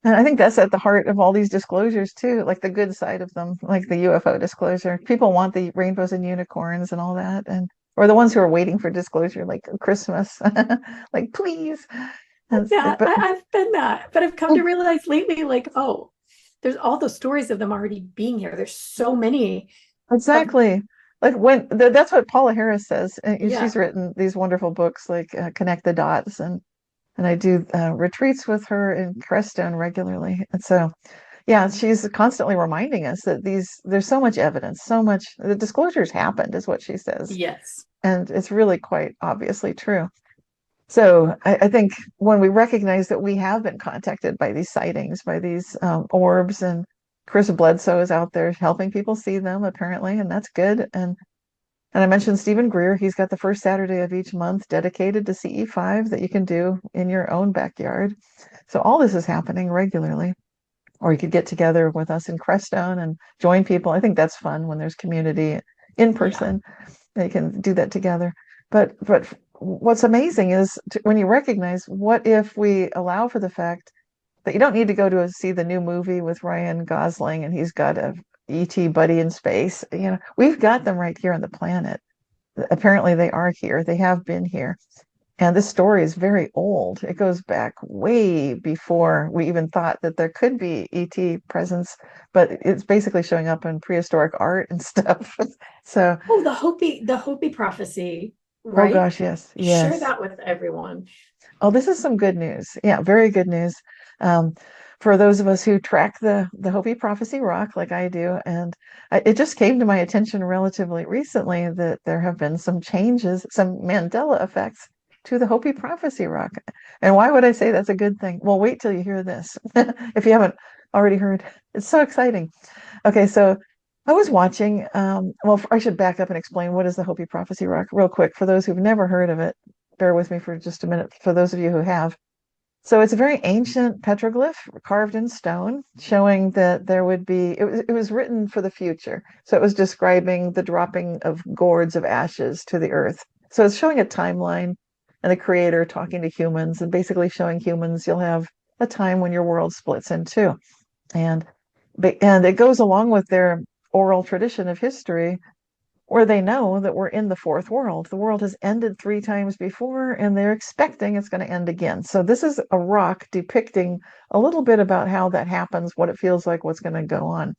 And I think that's at the heart of all these disclosures too, like the good side of them, like the UFO disclosure. People want the rainbows and unicorns and all that, and or the ones who are waiting for disclosure, like Christmas, like please. Yeah, But I've been that, but I've come to realize lately, like, oh, there's all those stories of them already being here. There's so many of, exactly, like that's what Paula Harris says. yeah, She's written these wonderful books like Connect the Dots, and I do retreats with her in Crestone regularly, and so. Yeah, she's constantly reminding us that there's so much evidence, so much the disclosures happened, is what she says. yes, And it's really quite obviously true. So I think when we recognize that we have been contacted by these sightings, by these orbs, and Chris Bledsoe is out there helping people see them apparently, and that's good. And I mentioned Stephen Greer, he's got the first Saturday of each month dedicated to CE5 that you can do in your own backyard. So all this is happening regularly. Or you could get together with us in Crestone and join people. I think that's fun when there's community in yeah, person. They can do that together. But what's amazing is when you recognize, what if we allow for the fact that you don't need to go to see the new movie with Ryan Gosling and he's got a ET buddy in space. We've got them right here on the planet. Apparently, they are here. They have been here. And this story is very old. It goes back way before we even thought that there could be ET presence, but it's basically showing up in prehistoric art and stuff. So, Oh, the Hopi prophecy, oh right? gosh, yes, Share yes. that with everyone. Oh, this is some good news. Yeah, very good news. Um, for those of us who track the Hopi Prophecy Rock like I do, and it just came to my attention relatively recently that there have been some changes, some Mandela effects to the Hopi Prophecy Rock. And why would I say that's a good thing? Well, wait till you hear this, if you haven't already heard. It's so exciting. Okay, so I was watching. Well, I should back up and explain what is the Hopi Prophecy Rock real quick for those who've never heard of it. Bear with me for just a minute for those of you who have. So it's a very ancient petroglyph carved in stone, showing that there would be. It was written for the future. So it was describing the dropping of gourds of ashes to the earth. So it's showing a timeline and the creator talking to humans and basically showing humans you'll have a time when your world splits in two. And and it goes along with their oral tradition of history where they know that we're in the fourth world. The world has ended 3 times before, and they're expecting it's going to end again. So this is a rock depicting a little bit about how that happens, what it feels like, what's going to go on.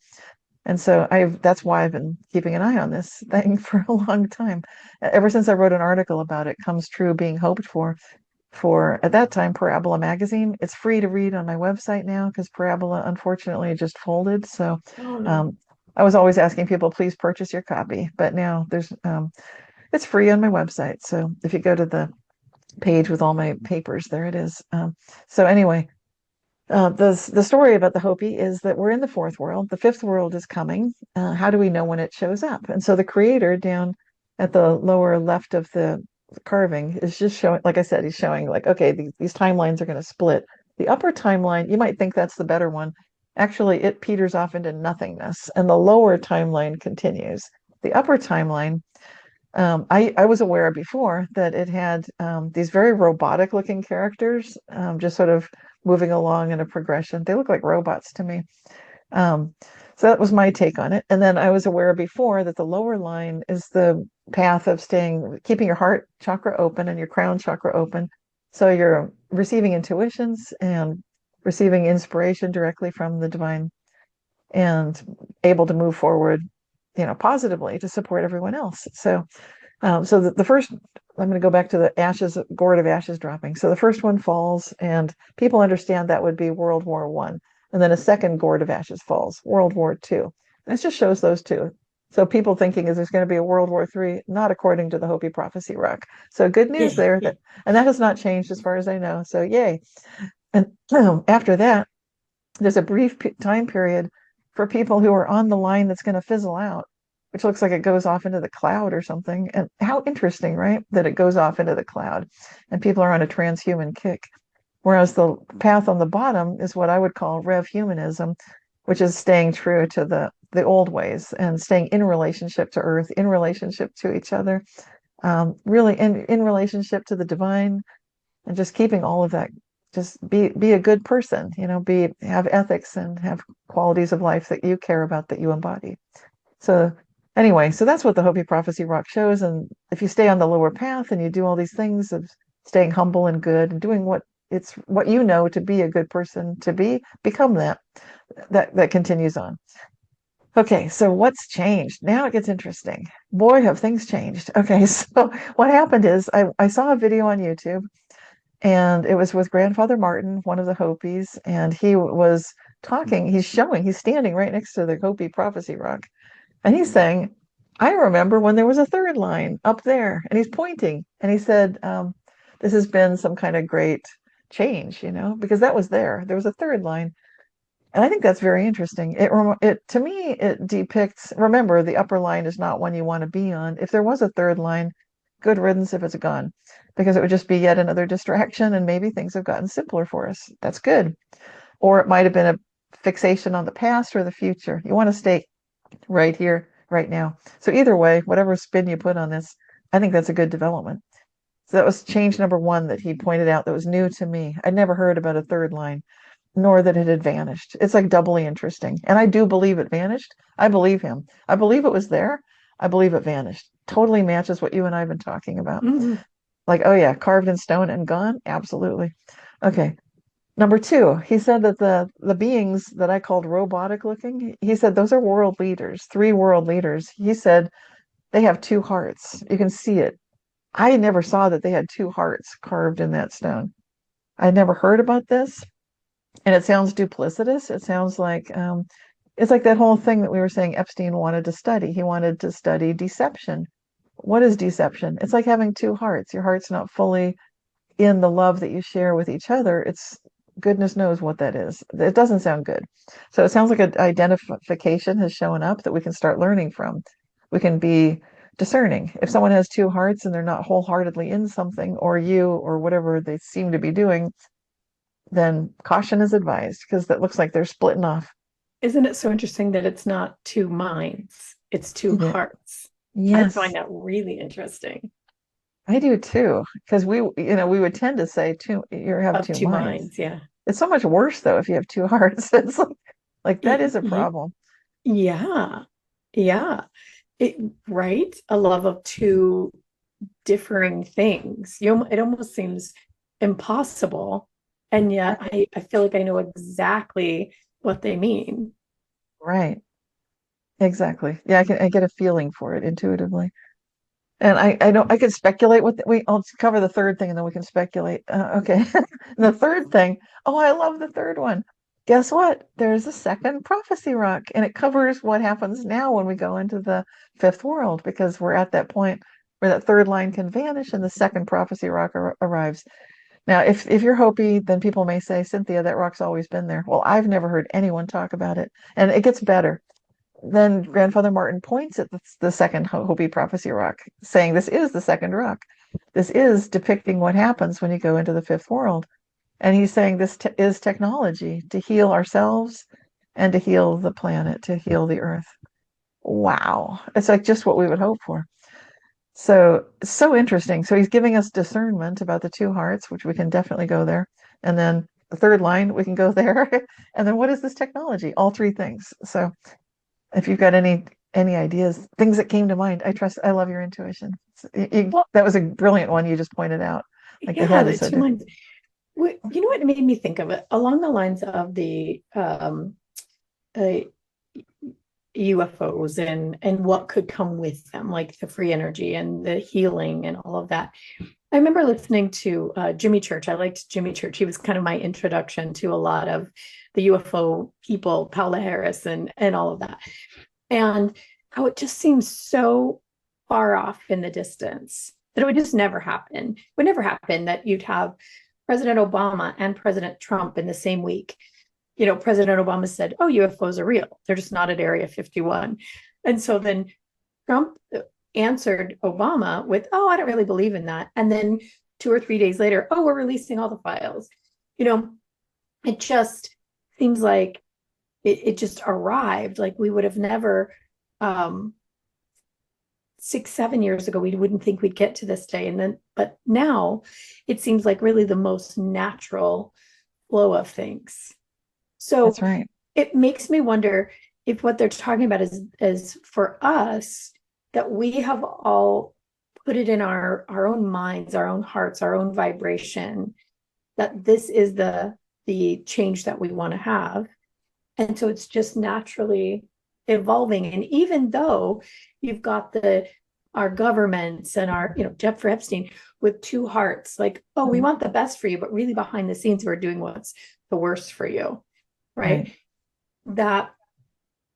And so that's why I've been keeping an eye on this thing for a long time. Ever since I wrote an article about it, Comes True Being Hoped for at that time Parabola magazine. It's free to read on my website now because Parabola unfortunately just folded. So Oh no. um, I was always asking people, please purchase your copy, but now it's free on my website. So if you go to the page with all my papers, there it is. So anyway, the story about the Hopi is that we're in the fourth world. The fifth world is coming. How do we know when it shows up? And so the creator down at the lower left of the carving is just showing, like I said, he's showing like, okay, these timelines are going to split. The upper timeline, you might think that's the better one. Actually, it peters off into nothingness, and the lower timeline continues. The upper timeline, I was aware before that it had these very robotic looking characters, just sort of moving along in a progression. They look like robots to me. Um, so that was my take on it. And then I was aware before that the lower line is the path of keeping your heart chakra open and your crown chakra open. So you're receiving intuitions and receiving inspiration directly from the divine and able to move forward, positively to support everyone else. So the first, I'm going to go back to the ashes, gourd of ashes dropping. So the first one falls, and people understand that would be World War One, and then a second gourd of ashes falls, World War Two. And it just shows those two. So people thinking is there's going to be a World War Three, not according to the Hopi Prophecy Rock. So good news there, and that has not changed as far as I know. So yay! And after that, there's a brief time period for people who are on the line that's going to fizzle out, which looks like it goes off into the cloud or something. And how interesting, right? That it goes off into the cloud and people are on a transhuman kick. Whereas the path on the bottom is what I would call Rev humanism, which is staying true to the old ways and staying in relationship to Earth, in relationship to each other, really in relationship to the divine, and just keeping all of that. Just be a good person, have ethics and have qualities of life that you care about, that you embody. So anyway, so that's what the Hopi Prophecy Rock shows. And if you stay on the lower path and you do all these things of staying humble and good and doing what you know to be a good person to become that. That continues on. Okay, so what's changed? Now it gets interesting. Boy, have things changed. Okay, so what happened is I saw a video on YouTube, and it was with Grandfather Martin, one of the Hopis, and he was talking. He's standing right next to the Hopi Prophecy Rock, and he's saying, I remember when there was a third line up there, and he's pointing, and he said, this has been some kind of great change, because that was there. There was a third line. And I think that's very interesting. It to me, it depicts, remember, the upper line is not one you want to be on. If there was a third line, good riddance if it's gone, because it would just be yet another distraction, and maybe things have gotten simpler for us. That's good. Or it might have been a fixation on the past or the future. You want to stay right here, right now. So either way, whatever spin you put on this, I think that's a good development. So that was change number one that he pointed out that was new to me. I'd never heard about a third line. nor that it had vanished. It's like doubly interesting. And I do believe it vanished. I believe him. I believe it was there. I believe it vanished. Totally matches what you and I have been talking about. Mhm. Like, oh yeah, carved in stone and gone? Absolutely. Okay. Number two, he said that the beings that I called robotic looking, he said those are world leaders, three world leaders. He said they have two hearts. You can see it. I never saw that they had two hearts carved in that stone. I never heard about this, and it sounds duplicitous. It sounds like it's like that whole thing that we were saying Epstein wanted to study. He wanted to study deception. What is deception? It's like having two hearts. Your heart's not fully in the love that you share with each other. It's goodness knows what that is. It doesn't sound good. So it sounds like an identification has shown up that we can start learning from. We can be discerning. If someone has two hearts and they're not wholeheartedly in something, or you, or whatever they seem to be doing, then caution is advised because that looks like they're splitting off. Isn't it so interesting that it's not two minds, it's two Yeah. hearts? I find Yes, that really interesting. I do too. Because we would tend to say you have Of two two minds. minds, yeah. It's so much worse though if you have two hearts. It's like that Y- is a y- problem. Yeah, yeah. It, right? A love of two differing things. It almost seems impossible. And yet Right. I feel like I know exactly what they mean. Right. Exactly. Yeah, I get a feeling for it intuitively. And I don't I could speculate I'll cover the third thing and then we can speculate. Okay. The third thing, oh, I love the third one. Guess what? There's a second prophecy rock and it covers what happens now when we go into the fifth world because we're at that point where that third line can vanish and the second prophecy rock arrives. Now, if you're Hopi, then people may say, Cynthia, that rock's always been there. Well, I've never heard anyone talk about it. And it gets better. Then Grandfather Martin points at the second Hopi prophecy rock, saying, this is the second rock. This is depicting what happens when you go into the fifth world. And he's saying this is technology to heal ourselves and to heal the planet, to heal the earth. Wow. It's like just what we would hope for. So interesting. So he's giving us discernment about the two hearts, which we can definitely go there. And then the third line, we can go there. And then what is this technology? All three things. So if you've got any ideas, things that came to mind, I love your intuition. Well, That was a brilliant one you just pointed out. Like the yeah, head the is so two different. minds. You know what made me think of it? Along the lines of the uh, UFOs and what could come with them, like the free energy and the healing and all of that. I remember listening to Jimmy Church. I liked Jimmy Church. He was kind of my introduction to a lot of the UFO people, Paula Harris and all of that. And how it just seems so far off in the distance that it would just never happen. It would never happen that you'd have President Obama and President Trump in the same week. President Obama said, "Oh, UFOs are real. They're just not at Area 51." And so then Trump answered Obama with, "Oh, I don't really believe in that." And then 2 or 3 days later, "Oh, we're releasing all the files." You know, it just seems like it just arrived. Like we would have never, um, 6, 7 years ago, we wouldn't think we'd get to this day. But now it seems like really the most natural flow of things. So That's right. it makes me wonder if what they're talking about is for us that we have all put it in our own minds, our own hearts, our own vibration, that this is the change that we want to have. And so it's just naturally evolving. And even though you've got our governments and our, Jeffrey Epstein with two hearts, like, oh, we Mhm. want the best for you, but really behind the scenes, we're doing what's the worst for you, Right. right? That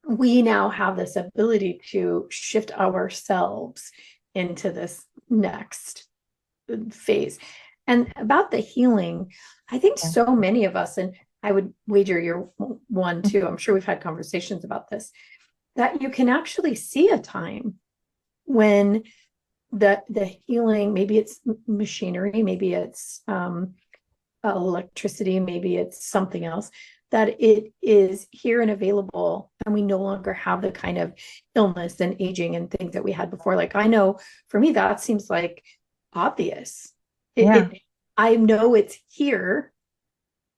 we now have this ability to shift ourselves into this next phase. And about the healing, I think Yeah. so many of us, and I would wager you're one too, I'm sure we've had conversations about this, that you can actually see a time when the healing, maybe it's machinery, maybe it's electricity, maybe it's something else, that it is here and available, and we no longer have the kind of illness and aging and things that we had before. Like I know for me, that seems like obvious. Yeah. I know it's here.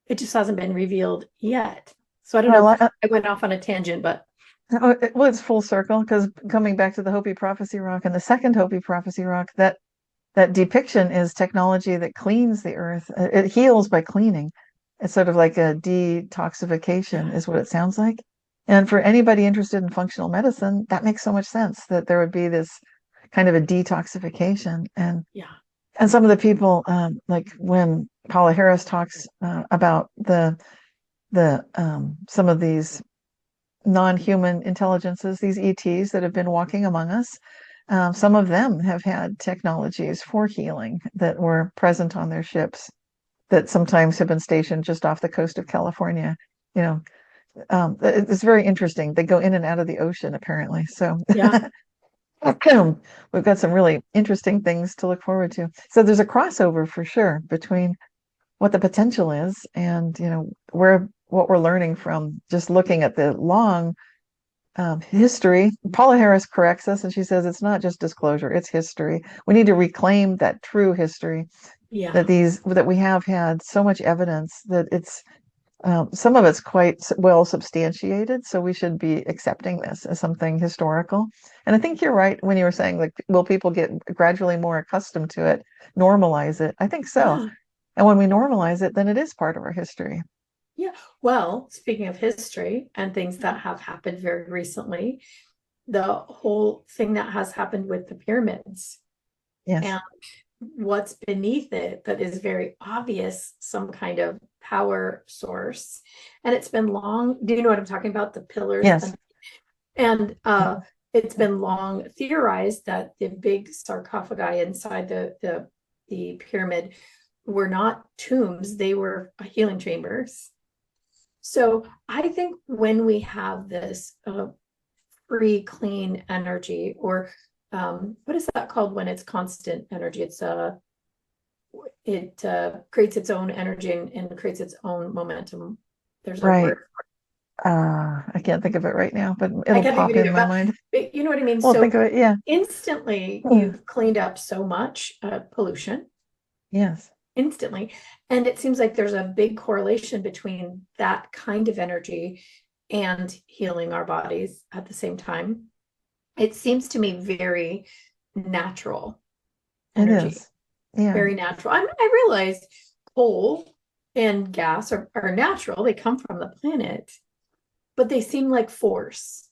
It just hasn't been revealed yet. So I don't Well, know. I went off on a tangent, but well, it's full circle because coming back to the Hopi prophecy rock and the second Hopi prophecy rock, that depiction is technology that cleans the earth. It heals by cleaning. It's sort of like a detoxification, yeah, is what it sounds like. And for anybody interested in functional medicine, that makes so much sense that there would be this kind of a detoxification. yeah, And some of the people, like when Paula Harris talks about the some of these non-human intelligences, these ETs that have been walking among us. Some of them have had technologies for healing that were present on their ships that sometimes have been stationed just off the coast of California. You know, it's very interesting. They go in and out of the ocean, apparently. So yeah. we've got some really interesting things to look forward to. So there's a crossover for sure between what the potential is and, where what we're learning from just looking at the long history. Paula Harris corrects us and she says it's not just disclosure, it's history. We need to reclaim that true history Yeah. that we have had so much evidence that it's some of it's quite well substantiated, so we should be accepting this as something historical. And I think you're right when you were saying, like, will people get gradually more accustomed to it, normalize it? I think so. Yeah. And when we normalize it, then it is part of our history. Yeah. Well, speaking of history and things that have happened very recently, the whole thing that has happened with the pyramids Yes. and what's beneath it that is very obvious, some kind of power source. And it's been long. Do you know what I'm talking about? The pillars Yes. and it's been long theorized that the big sarcophagi inside the pyramid were not tombs, they were healing chambers. So I think when we have this free, clean energy, or what is that called when it's constant energy? It creates its own energy and creates its own momentum. There's a Right. word. I can't think of it right now, but I it'll can't think pop of in it my either, mind. but you know what I mean? Well, So think of it. Yeah. instantly Hmm. you've cleaned up so much pollution Yes. instantly. And it seems like there's a big correlation between that kind of energy and healing our bodies at the same time. It seems to me very natural It energy, is. Yeah. very natural. I realize coal and gas are natural, they come from the planet, but they seem like force.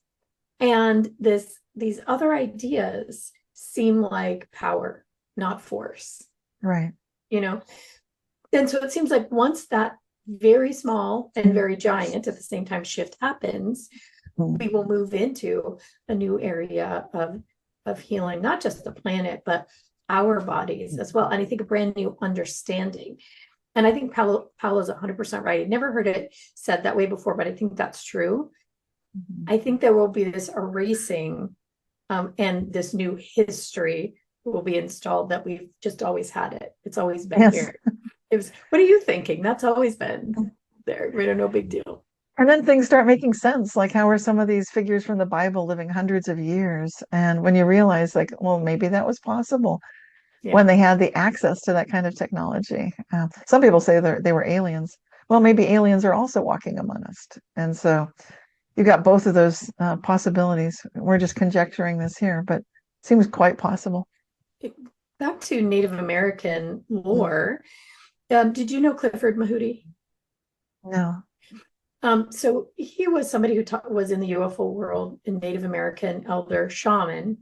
And these other ideas seem like power, not force, Right. you know? And so it seems like once that very small and very giant at the same time shift happens, Hmm. we will move into a new area of healing, not just the planet, but our bodies as well. And I think a brand new understanding. And I think Paolo's 100% right. I never heard it said that way before, but I think that's true. I think there will be this erasing and this new history will be installed that we've just always had it. It's always been Yes. here. It was, what are you thinking? That's always been there. We don't know, big deal. And then things start making sense. Like, how are some of these figures from the Bible living hundreds of years? And when you realize, like, well, maybe that was possible Yeah. when they had the access to that kind of technology. Some people say they were aliens. Well, maybe aliens are also walking among us. And so you've got both of those possibilities. We're just conjecturing this here, but it seems quite possible. Back to Native American Mm. lore. Did you know Clifford Mahooty? No. So he was somebody who was in the UFO world, a Native American elder shaman,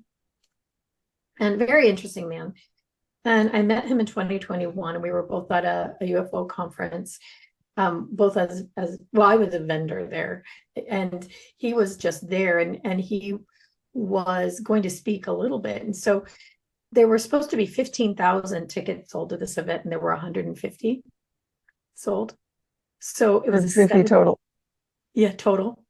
and very interesting man. And I met him in 2021, and we were both at a UFO conference. Both as well, I was a vendor there, and he was just there, and he was going to speak a little bit. And so there were supposed to be 15,000 tickets sold to this event, and there were 150 sold. So it was a 150 total. yeah, total.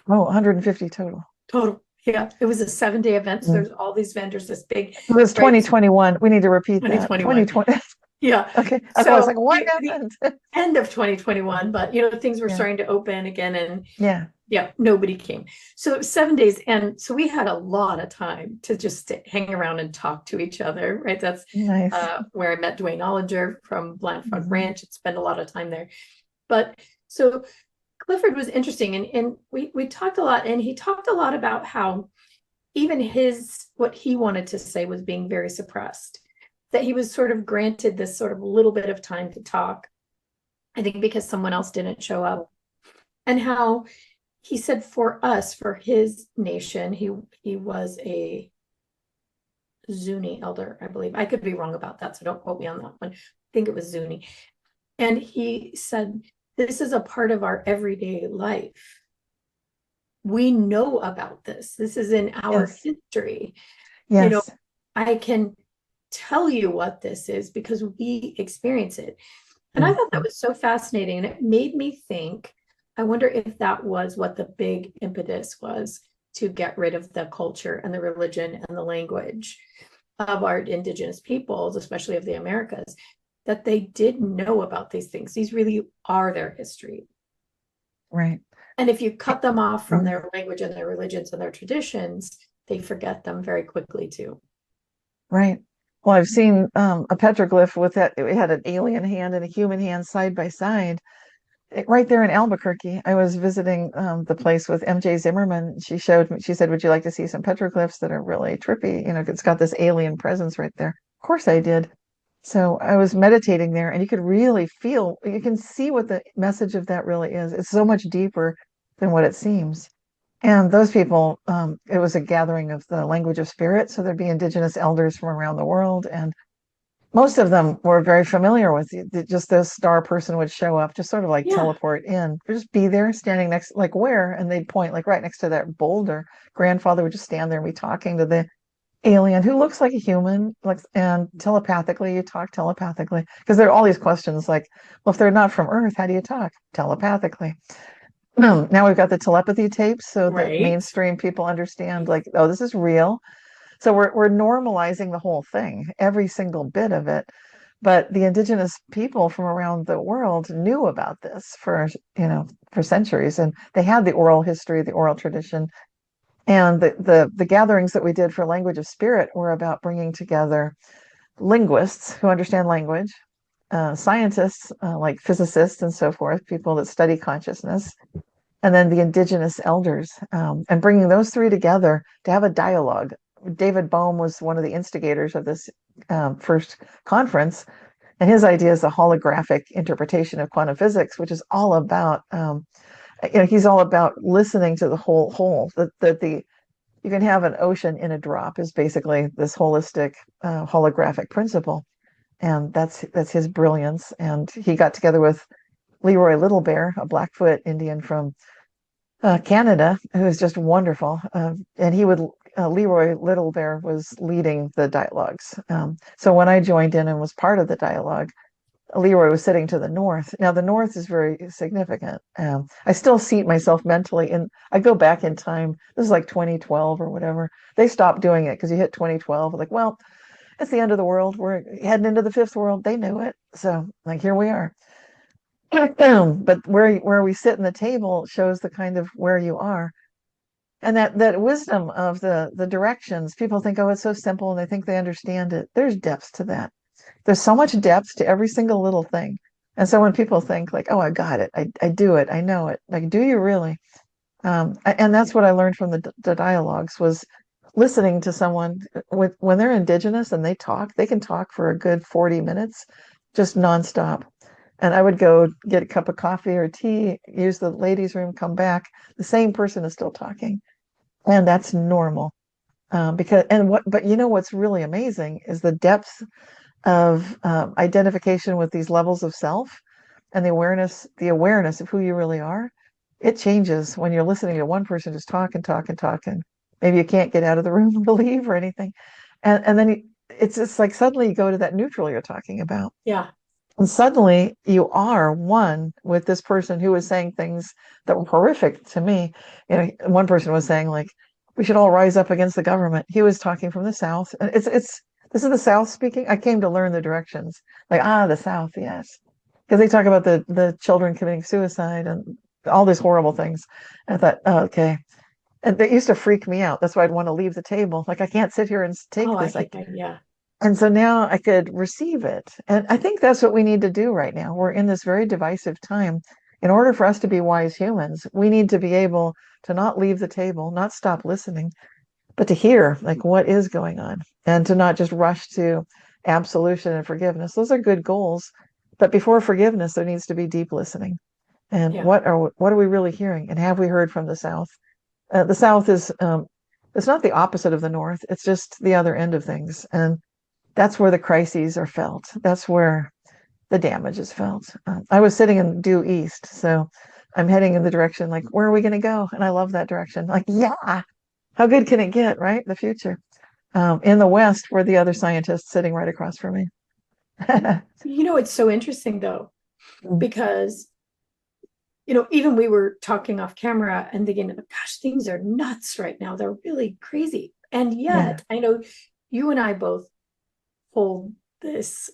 Oh, 150 total. Total. Yeah, it was a 7-day event. So Mm. there's all these vendors, this big, It was right? 2021. We need to repeat that. 2021. 2020. Yeah. Okay. I was So like, what the happened? end of 2021, but things were Yeah. starting to open again, and Yeah. yeah, nobody came. So it was 7 days, and so we had a lot of time to just hang around and talk to each other, right? That's Nice. where I met Dwayne Ollinger from Bland Front Mhm. Ranch and spent a lot of time there. But so Clifford was interesting, and we talked a lot, and he talked a lot about how even his what he wanted to say was being very suppressed, that he was sort of granted this sort of little bit of time to talk, I think because someone else didn't show up, and how he said for us, for his nation, he was a Zuni elder, I believe. I could be wrong about that, so don't quote me on that one. I think it was Zuni. And he said, this is a part of our everyday life. We know about this. This is in our Yes. history. You know, Yes. I can tell you what this is because we experience it. And I thought that Mhm. was so fascinating. And it made me think, I wonder if that was what the big impetus was to get rid of the culture and the religion and the language of our indigenous peoples, especially of the Americas, that they did know about these things. These really are their history. Right. And if you cut them off from Mhm. their language and their religions and their traditions, they forget them very quickly too. Right. Well, I've seen a petroglyph with that. It had an alien hand and a human hand side by side. Right there in Albuquerque. I was visiting the place with MJ Zimmerman. She showed me, she said, would you like to see some petroglyphs that are really trippy? You know, it's got this alien presence right there. Of course I did. So I was meditating there and you could really feel, you can see what the message of that really is. It's so much deeper than what it seems. And those people, it was a gathering of the language of spirit. So there'd be indigenous elders from around the world. And most of them were very familiar with you. Just this star person would show up, just sort of like Yeah, teleport in, just be there, standing next, like where? And they'd point like right next to that boulder. Grandfather would just stand there and be talking to the alien who looks like a human, like, and telepathically, you talk telepathically. Because there are all these questions like, well, if they're not from Earth, how do you talk? Telepathically. Now we've got the telepathy tapes so that right. mainstream people understand, like, oh, this is real. So we're normalizing the whole thing, every single bit of it. But the indigenous people from around the world knew about this for, for centuries, and they had the oral history, the oral tradition, and the gatherings that we did for Language of Spirit were about bringing together linguists who understand language, scientists like physicists and so forth, people that study consciousness, and then the indigenous elders, and bringing those three together to have a dialogue. David Bohm was one of the instigators of this first conference, and his idea is the holographic interpretation of quantum physics, which is all about, he's all about listening to the whole. That the you can have an ocean in a drop is basically this holistic holographic principle, and that's his brilliance. And he got together with Leroy Little Bear, a Blackfoot Indian from Canada, who is just wonderful. And Leroy Little Bear was leading the dialogues. So when I joined in and was part of the dialogue, Leroy was sitting to the north. Now, the north is very significant. I still seat myself mentally, and I go back in time. This is like 2012 or whatever. They stopped doing it because you hit 2012. Like, well, it's the end of the world. We're heading into the fifth world. They knew it. So, like, here we are. But where we sit in the table shows the kind of where you are. And that wisdom of the directions, people think, oh, it's so simple, and they think they understand it. There's depth to that. There's so much depth to every single little thing. And so when people think like, oh, I got it, I do it, I know it, like, do you really? And that's what I learned from the dialogues was listening to someone when they're indigenous and they talk, they can talk for a good 40 minutes, just nonstop. And I would go get a cup of coffee or tea, use the ladies' room, come back. The same person is still talking, and that's normal. But you know what's really amazing is the depth of identification with these levels of self and the awareness of who you really are. It changes when you're listening to one person just talk and talk and talk, and maybe you can't get out of the room and leave or anything, and then it's just like suddenly you go to that neutral you're talking about. Yeah. And suddenly you are one with this person who was saying things that were horrific to me. One person was saying like, we should all rise up against the government. He was talking from the South. And this is the South speaking. I came to learn the directions. Like, the South, yes. Because they talk about the children committing suicide and all these horrible things. And I thought, oh, okay. And they used to freak me out. That's why I'd want to leave the table. Like, I can't sit here and take Oh, this. yeah. And so now I could receive it. And I think that's what we need to do right now. We're in this very divisive time. in order for us to be wise humans, we need to be able to not leave the table, not stop listening, but to hear like what is going on and to not just rush to absolution and forgiveness. Those are good goals. But before forgiveness, there needs to be deep listening. And Yeah. what are we really hearing? And have we heard from the South? The South is it's not the opposite of the North. It's just the other end of things, and that's where the crises are felt. That's where the damage is felt. I was sitting in due east, so I'm heading in the direction like, where are we going to go? And I love that direction. Like, yeah, how good can it get, right? The future. In the West, were the other scientists sitting right across from me. It's so interesting though, because even we were talking off camera and thinking, gosh, things are nuts right now. They're really crazy. And Yeah. yet, I know you and I both hold this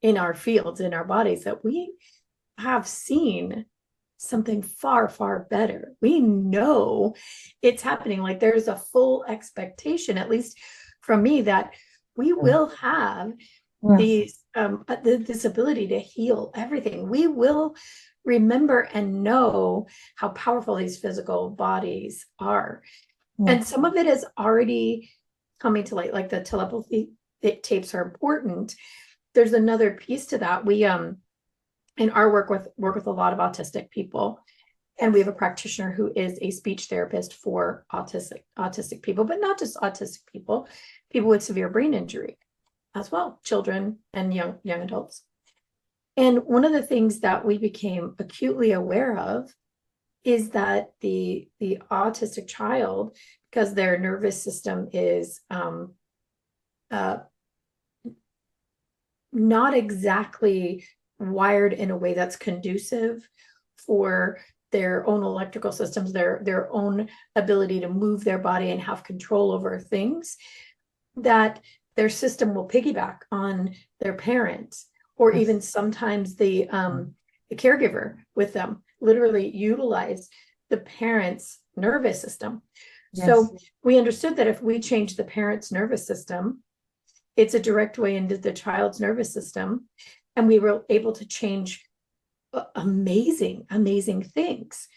in our fields, in our bodies, that we have seen something far, far better. We know it's happening. Like there's a full expectation, at least from me, that we will have Yes. these this ability to heal everything. We will remember and know how powerful these physical bodies are. And Yes. some of it is already coming to light, like the telepathy tapes are important. There's another piece to that. We in our work with a lot of autistic people, and we have a practitioner who is a speech therapist for autistic people, but not just autistic people, people with severe brain injury as well, children and young adults. And one of the things that we became acutely aware of is that the autistic child, because their nervous system is uh, not exactly wired in a way that's conducive for their own electrical systems, their own ability to move their body and have control over things, that their system will piggyback on their parents, or Yes. even sometimes the caregiver with them literally utilize the parent's nervous system. Yes. So we understood that if we change the parent's nervous system, it's a direct way into the child's nervous system, and we were able to change amazing things.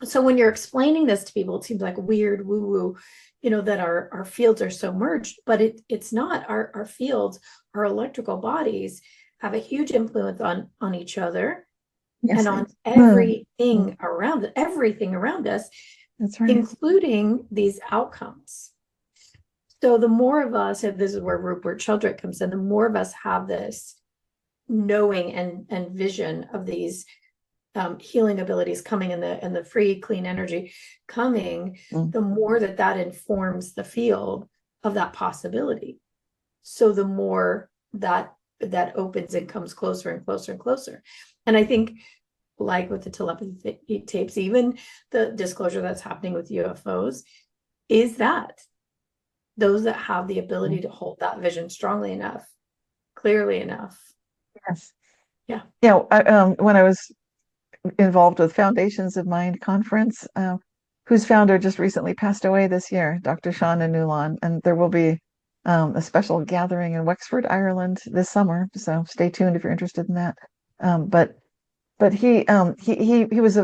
So when you're explaining this to people, it seems like weird woo woo, that our fields are so merged, but it's not. Our fields, our electrical bodies, have a huge influence on each other Yes. and on Mm. everything around us, That's right. including these outcomes. So the more of us, if this is where Rupert Sheldrake comes in, the more of us have this knowing and vision of these healing abilities coming, and the free clean energy coming, Mm. the more that informs the field of that possibility. So the more that opens and comes closer and closer and closer. And I think, like with the telepathy tapes, even the disclosure that's happening with UFOs, is that those that have the ability to hold that vision strongly enough, clearly enough. Yes. Yeah. Yeah. When I was involved with Foundations of Mind conference, whose founder just recently passed away this year, Dr. Shauna Newlon, and there will be a special gathering in Wexford, Ireland this summer. So stay tuned if you're interested in that. But he was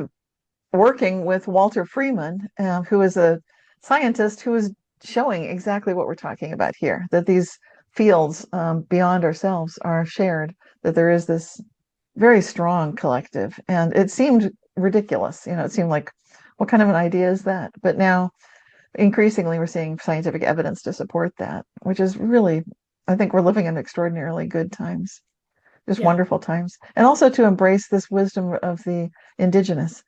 working with Walter Freeman, who is a scientist who is showing exactly what we're talking about here, that these fields beyond ourselves are shared, that there is this very strong collective. And it seemed ridiculous. It seemed like, what kind of an idea is that? But now, increasingly, we're seeing scientific evidence to support that, which is really, I think we're living in extraordinarily good times, just Yeah. wonderful times. And also to embrace this wisdom of the indigenous.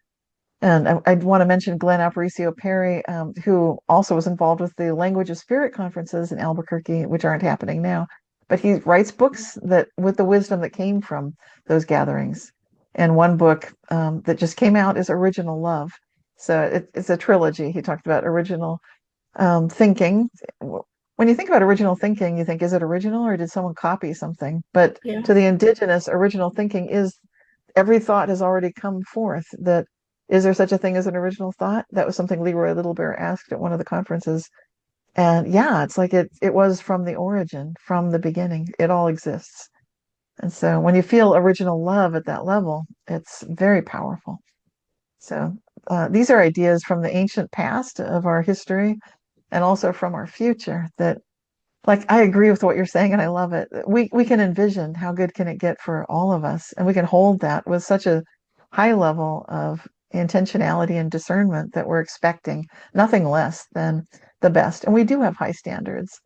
And I'd want to mention Glenn Aparicio Perry, who also was involved with the Language of Spirit conferences in Albuquerque, which aren't happening now. But he writes books that with the wisdom that came from those gatherings. And one book that just came out is Original Love. So it's a trilogy. He talked about original thinking. When you think about original thinking, you think, is it original or did someone copy something? But Yeah. to the indigenous, original thinking is every thought has already come forth. That is there such a thing as an original thought? That was something Leroy Little Bear asked at one of the conferences. And yeah, it's like it was from the origin, from the beginning. It all exists. And so when you feel original love at that level, it's very powerful. So these are ideas from the ancient past of our history and also from our future that, like, I agree with what you're saying and I love it. We can envision how good can it get for all of us, and we can hold that with such a high level of intentionality and discernment that we're expecting nothing less than the best. And we do have high standards.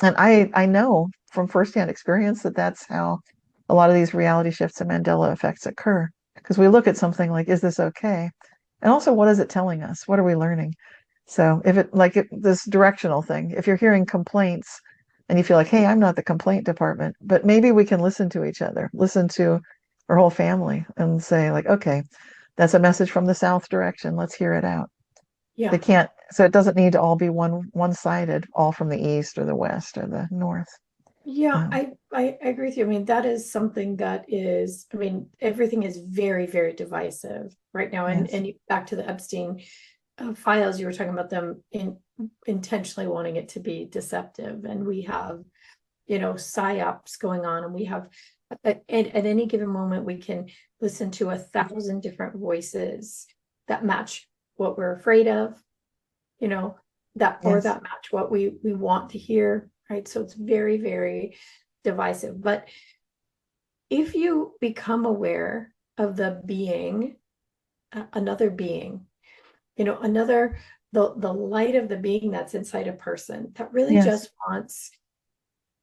And I know from firsthand experience that that's how a lot of these reality shifts and Mandela effects occur. Because we look at something like, is this okay? And also, what is it telling us? What are we learning? So if it like it, this directional thing, if you're hearing complaints and you feel like, hey, I'm not the complaint department, but maybe we can listen to each other, listen to our whole family and say like, okay, that's a message from the South direction. Let's hear it out. They Yeah. can't, so it doesn't need to all be one-sided, all from the East or the West or the North. Yeah, Um, I agree with you. I mean, that is something that is, I mean, everything is very, very divisive right now. yes, Back to the Epstein files, you were talking about them intentionally wanting it to be deceptive. And we have, psyops going on, and we have at any given moment, we can listen to 1,000 different voices that match what we're afraid of, you know, yes, that match what we want to hear, right? So it's very, very divisive. But if you become aware of the being, another being, another the light of the being that's inside a person that really yes, just wants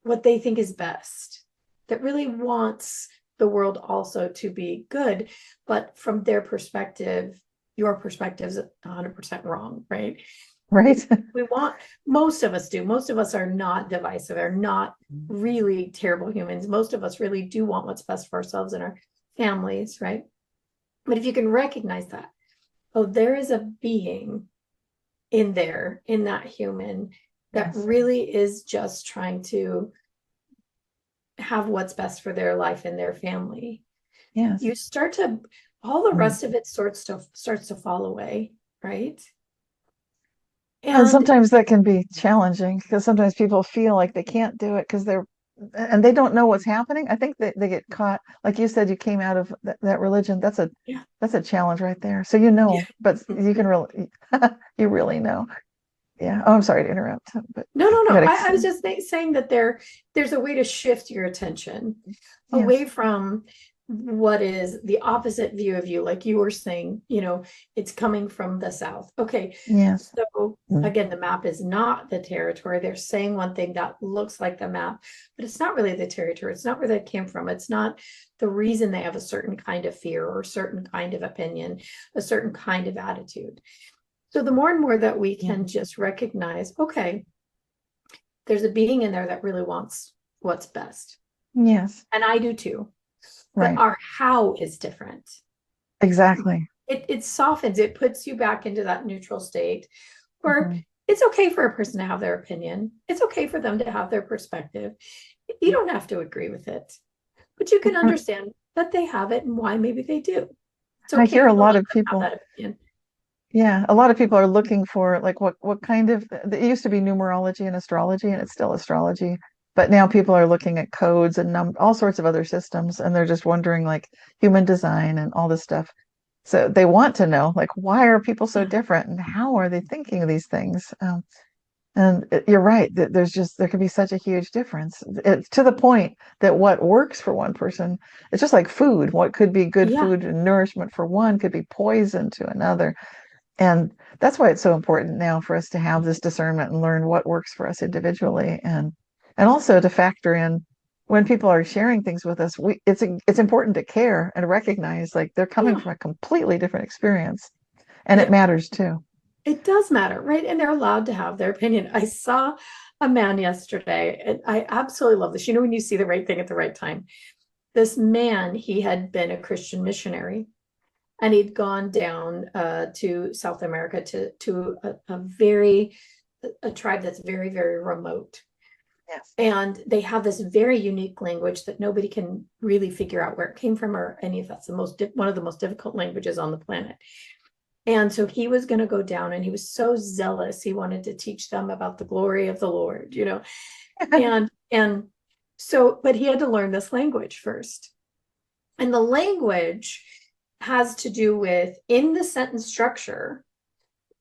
what they think is best, that really wants the world also to be good, but from their perspective, your perspective is 100% wrong, right? right? We want, most of us do, most of us are not divisive, are not really terrible humans. Most of us really do want what's best for ourselves and our families, right? But if you can recognize that, oh, there is a being in there, in that human, that Yes, really is just trying to have what's best for their life and their family, yes. you start to, all the Mm. rest of it starts to fall away, right? And And sometimes that can be challenging because sometimes people feel like they can't do it because and they don't know what's happening. I think that they get caught, like you said, you came out of that religion. yeah, That's a challenge right there. So yeah. but you can really, you really know. Yeah. Oh, I'm sorry to interrupt, but No, no, go no. ahead. I was just saying that there's a way to shift your attention Yes. away from what is the opposite view of you. Like you were saying, it's coming from the South. Okay. Yes. So Mm. again, the map is not the territory. They're saying one thing that looks like the map, but it's not really the territory. It's not where they came from. It's not the reason they have a certain kind of fear or a certain kind of opinion, a certain kind of attitude. So the more and more that we Yeah. can just recognize, okay, there's a being in there that really wants what's best. Yes. And I do too. But Right. our how is different. Exactly. It softens, it puts you back into that neutral state where Mhm. it's okay for a person to have their opinion. It's okay for them to have their perspective. You don't have to agree with it, but you can understand that they have it and why maybe they do. It's I okay hear a to lot let of them have people. that opinion. Yeah, a lot of people are looking for like what kind of it used to be numerology and astrology, and it's still astrology, but now people are looking at codes and all sorts of other systems, and they're just wondering like human design and all this stuff. So they want to know like why are people so Yeah. different and how are they thinking of these things? And you're right that there can be such a huge difference. It's to the point that what works for one person, it's just like food. What could be good Yeah. food and nourishment for one could be poison to another. And that's why it's so important now for us to have this discernment and learn what works for us individually, and also to factor in when people are sharing things with us, it's important to care and recognize like they're coming Yeah. from a completely different experience, and it Yeah. matters too. It does matter, right? And they're allowed to have their opinion. I saw a man yesterday, and I absolutely love this. When you see the right thing at the right time. This man, he had been a Christian missionary, and he'd gone down to South America to a tribe that's very, very remote. Yes. And they have this very unique language that nobody can really figure out where it came from or any of that's one of the most difficult languages on the planet. And so he was going to go down, and he was so zealous. He wanted to teach them about the glory of the Lord, and So, but he had to learn this language first. And the language has to do with, in the sentence structure,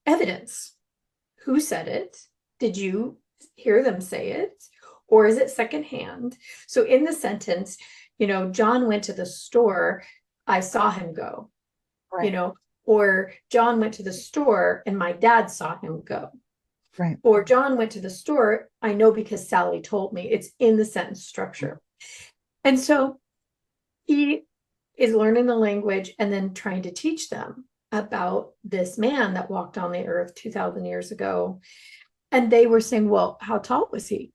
evidence. Who said it? Did you hear them say it? Or is it secondhand? So in the sentence, John went to the store, I saw him go, you Right. know, or John went to the store and my dad saw him go. Right. Or John went to the store, I know because Sally told me. It's in the sentence structure. And so he is learning the language and then trying to teach them about this man that walked on the earth 2,000 years ago. And they were saying, well, how tall was he?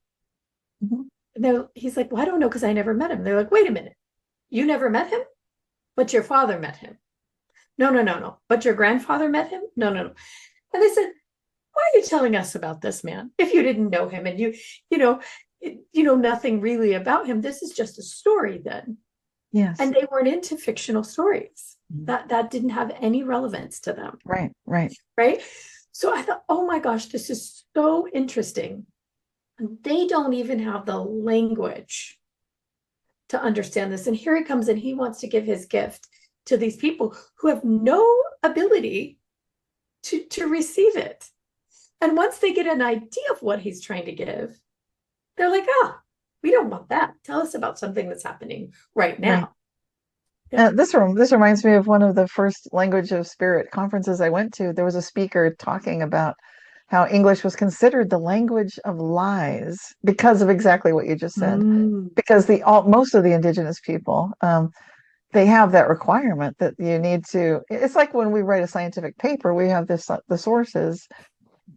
Mm-hmm. And he's like, well, I don't know because I never met him. They're like, wait a minute. You never met him? But your father met him. No, no, no, no. But your grandfather met him? No, no, no. And they said, why are you telling us about this man if you didn't know him and you know nothing really about him? This is just a story then. Yes. And they weren't into fictional stories. That didn't have any relevance to them. Right. Right. Right. So I thought, oh my gosh, this is so interesting. They don't even have the language to understand this. And here he comes and he wants to give his gift to these people who have no ability to receive it. And once they get an idea of what he's trying to give, they're like, oh, we don't want that. Tell us about something that's happening right Right. now. Yeah. This reminds me of one of the first language of spirit conferences I went to. There was a speaker talking about how English was considered the language of lies because of exactly what you just said. Mm. Because most of the indigenous people, they have that requirement that you need to. It's like when we write a scientific paper, we have the sources,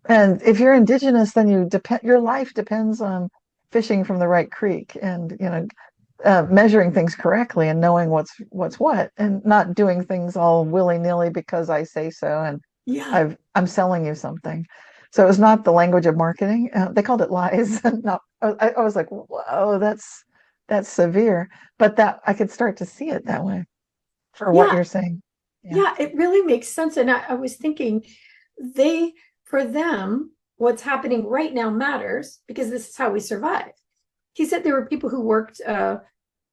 and if you're indigenous, then your life depends on fishing from the right creek, and measuring things correctly and knowing what's what, and not doing things all willy-nilly because I say so and Yeah. I'm selling you something. So it was not the language of marketing. They called it lies. Not, I was like, whoa, that's severe. But that I could start to see it that way for what Yeah. you're saying. Yeah. Yeah. It really makes sense. And I was thinking they, for them, what's happening right now matters because this is how we survive. He said there were people who worked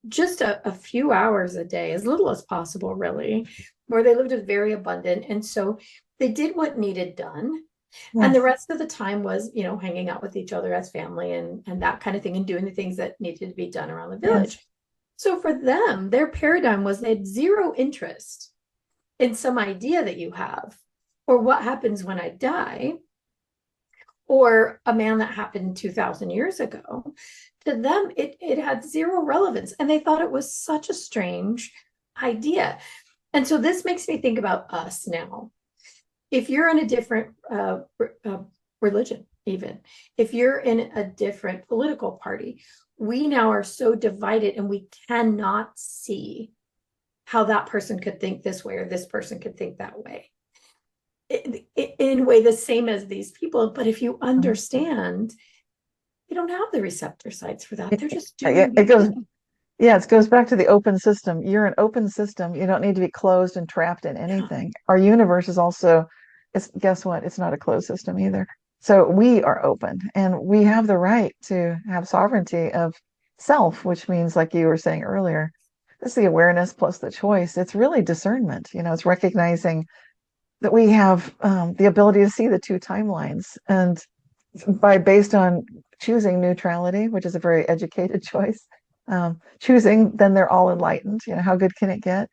just a few hours a day, as little as possible, really, where they lived a very abundant. And so they did what needed done. And the Yes. rest of the time was, hanging out with each other as family and that kind of thing and doing the things that needed to be done around the Yes. village. So for them, their paradigm was they had zero interest in some idea that you have or what happens when I die or a man that happened 2,000 years ago. To them, it had zero relevance. And they thought it was such a strange idea. And so this makes me think about us now. If you're in a different religion, even if you're in a different political party, we now are so divided and we cannot see how that person could think this way or this person could think that way. In a way, the same as these people. But if you understand, you don't have the receptor sites for that. They're just doing It the goes, thing. yeah, it goes back to the open system. You're an open system. You don't need to be closed and trapped in Yeah. anything. Our universe is also, guess what? It's not a closed system either. So we are open and we have the right to have sovereignty of self, which means, like you were saying earlier, it's the awareness plus the choice. It's really discernment. It's recognizing that we have the ability to see the two timelines. And based on choosing neutrality, which is a very educated choice, choosing, then they're all enlightened. How good can it get?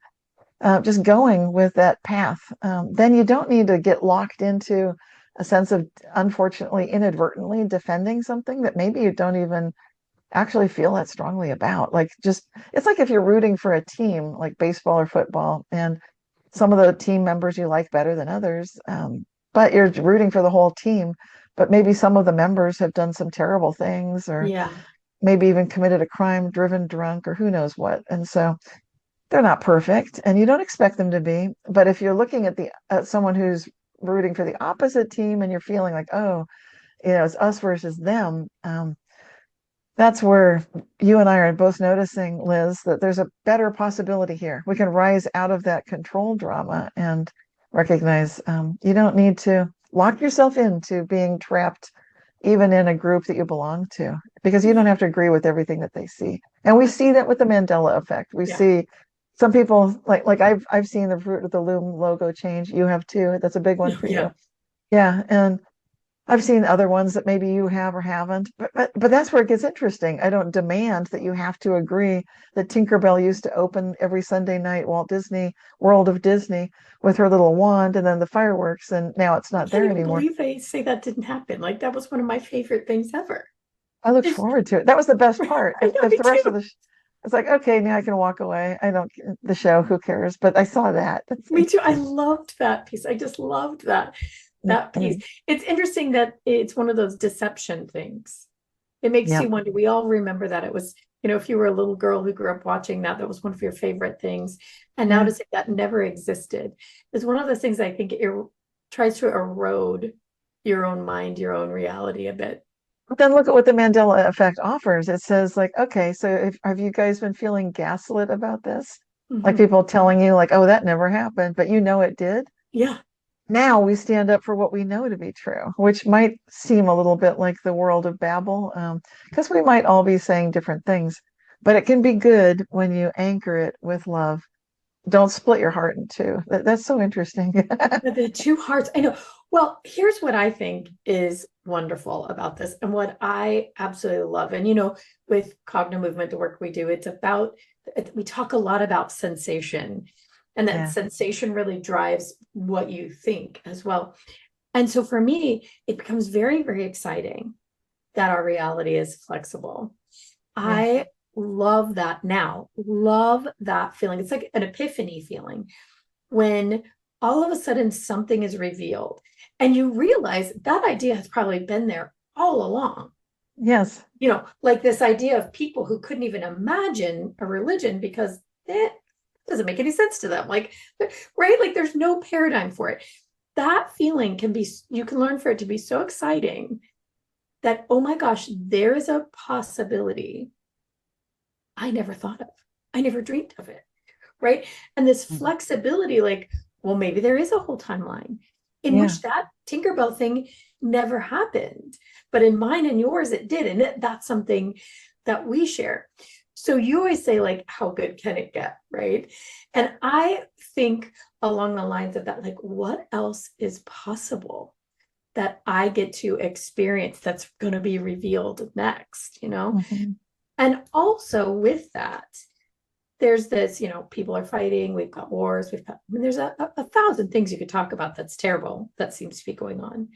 Just going with that path. Then you don't need to get locked into a sense of, unfortunately, inadvertently defending something that maybe you don't even actually feel that strongly about. Like, just, it's like if you're rooting for a team like baseball or football, and some of the team members you like better than others, but you're rooting for the whole team. But maybe some of the members have done some terrible things, or Yeah. maybe even committed a crime, driven drunk, or who knows what. And so they're not perfect, and you don't expect them to be. But if you're looking at someone who's rooting for the opposite team, and you're feeling like, oh, it's us versus them, that's where you and I are both noticing, Liz, that there's a better possibility here. We can rise out of that control drama and recognize you don't need to lock yourself into being trapped even in a group that you belong to, because you don't have to agree with everything that they see. And we see that with the Mandela effect. We Yeah. see some people like I've seen the Fruit of the Loom logo change. You have too. That's a big one for you. Yeah. Yeah. And I've seen other ones that maybe you have or haven't, but that's where it gets interesting. I don't demand that you have to agree that Tinkerbell used to open every Sunday night Walt Disney World of Disney with her little wand and then the fireworks, and now it's I not can't there even anymore. believe they say that didn't happen. Like that was one of my favorite things ever. I looked Just, forward to it. That was the best part. I know, If me the rest of too. the it's like, okay, now I can walk away. I don't the show, who cares? But I saw that. Me too. I loved that piece. I just loved that piece. Mhm. It's interesting that it's one of those deception things. It makes Yep. you wonder. We all remember that it was, if you were a little girl who grew up watching that, that was one of your favorite things. And now Yeah. to say that never existed is one of those things I think it tries to erode your own mind, your own reality a bit. But then look at what the Mandela effect offers. It says like, okay, so have you guys been feeling gaslit about this? Like Mhm. people telling you like, oh, that never happened, but you know it did. Yeah. Now we stand up for what we know to be true, which might seem a little bit like the world of Babel, because we might all be saying different things, but it can be good when you anchor it with love. Don't split your heart in two. That's so interesting. The two hearts. I know. Well, here's what I think is wonderful about this and what I absolutely love. And, with cognitive movement, the work we do, we talk a lot about sensation, and that Yeah. sensation really drives what you think as well. And so for me, it becomes very, very exciting that our reality is flexible. Yeah. I love that now, love that feeling. It's like an epiphany feeling when all of a sudden something is revealed and you realize that idea has probably been there all along. Yes. Like this idea of people who couldn't even imagine a religion because it doesn't make any sense to them. Like, right? Like there's no paradigm for it. That feeling you can learn for it to be so exciting that, oh my gosh, there is a possibility I never thought of. I never dreamed of it. Right. And this Mhm. flexibility, like, well, maybe there is a whole timeline in Yeah. which that Tinkerbell thing never happened. But in mine and yours, it did. And that's something that we share. So you always say, like, how good can it get? Right. And I think along the lines of that, like, what else is possible that I get to experience that's going to be revealed next? Mhm. And also with that, there's this, people are fighting, we've got wars, there's a thousand things you could talk about that's terrible that seems to be going on.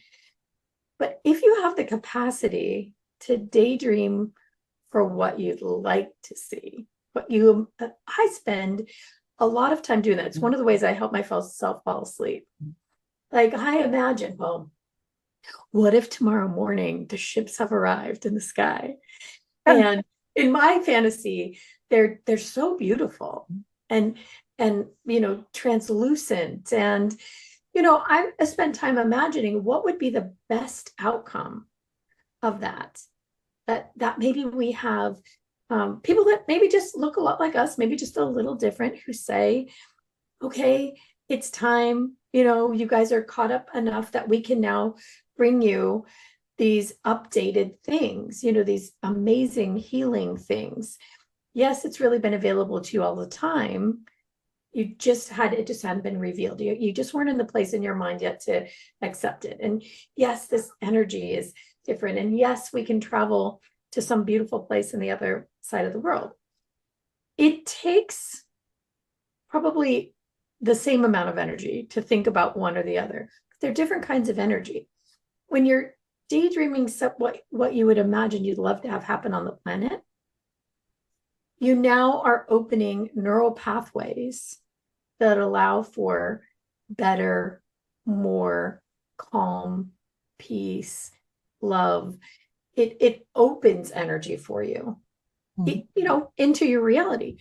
But if you have the capacity to daydream for what you'd like to see, I spend a lot of time doing that. It's one of the ways I help myself fall asleep. Like I imagine, well, what if tomorrow morning the ships have arrived in the sky? And in my fantasy, they're so beautiful and translucent. And I spent time imagining what would be the best outcome of that. That maybe we have people that maybe just look a lot like us, maybe just a little different, who say, okay, it's time. You guys are caught up enough that we can now bring you these updated things, these amazing healing things. Yes, it's really been available to you all the time. It just hadn't been revealed. You just weren't in the place in your mind yet to accept it. And yes, this energy is different. And yes, we can travel to some beautiful place in the other side of the world. It takes probably the same amount of energy to think about one or the other. They're different kinds of energy. When you're daydreaming what you would imagine you'd love to have happen on the planet, you now are opening neural pathways that allow for better, more calm, peace, love. It opens energy for you, Mhm. into your reality.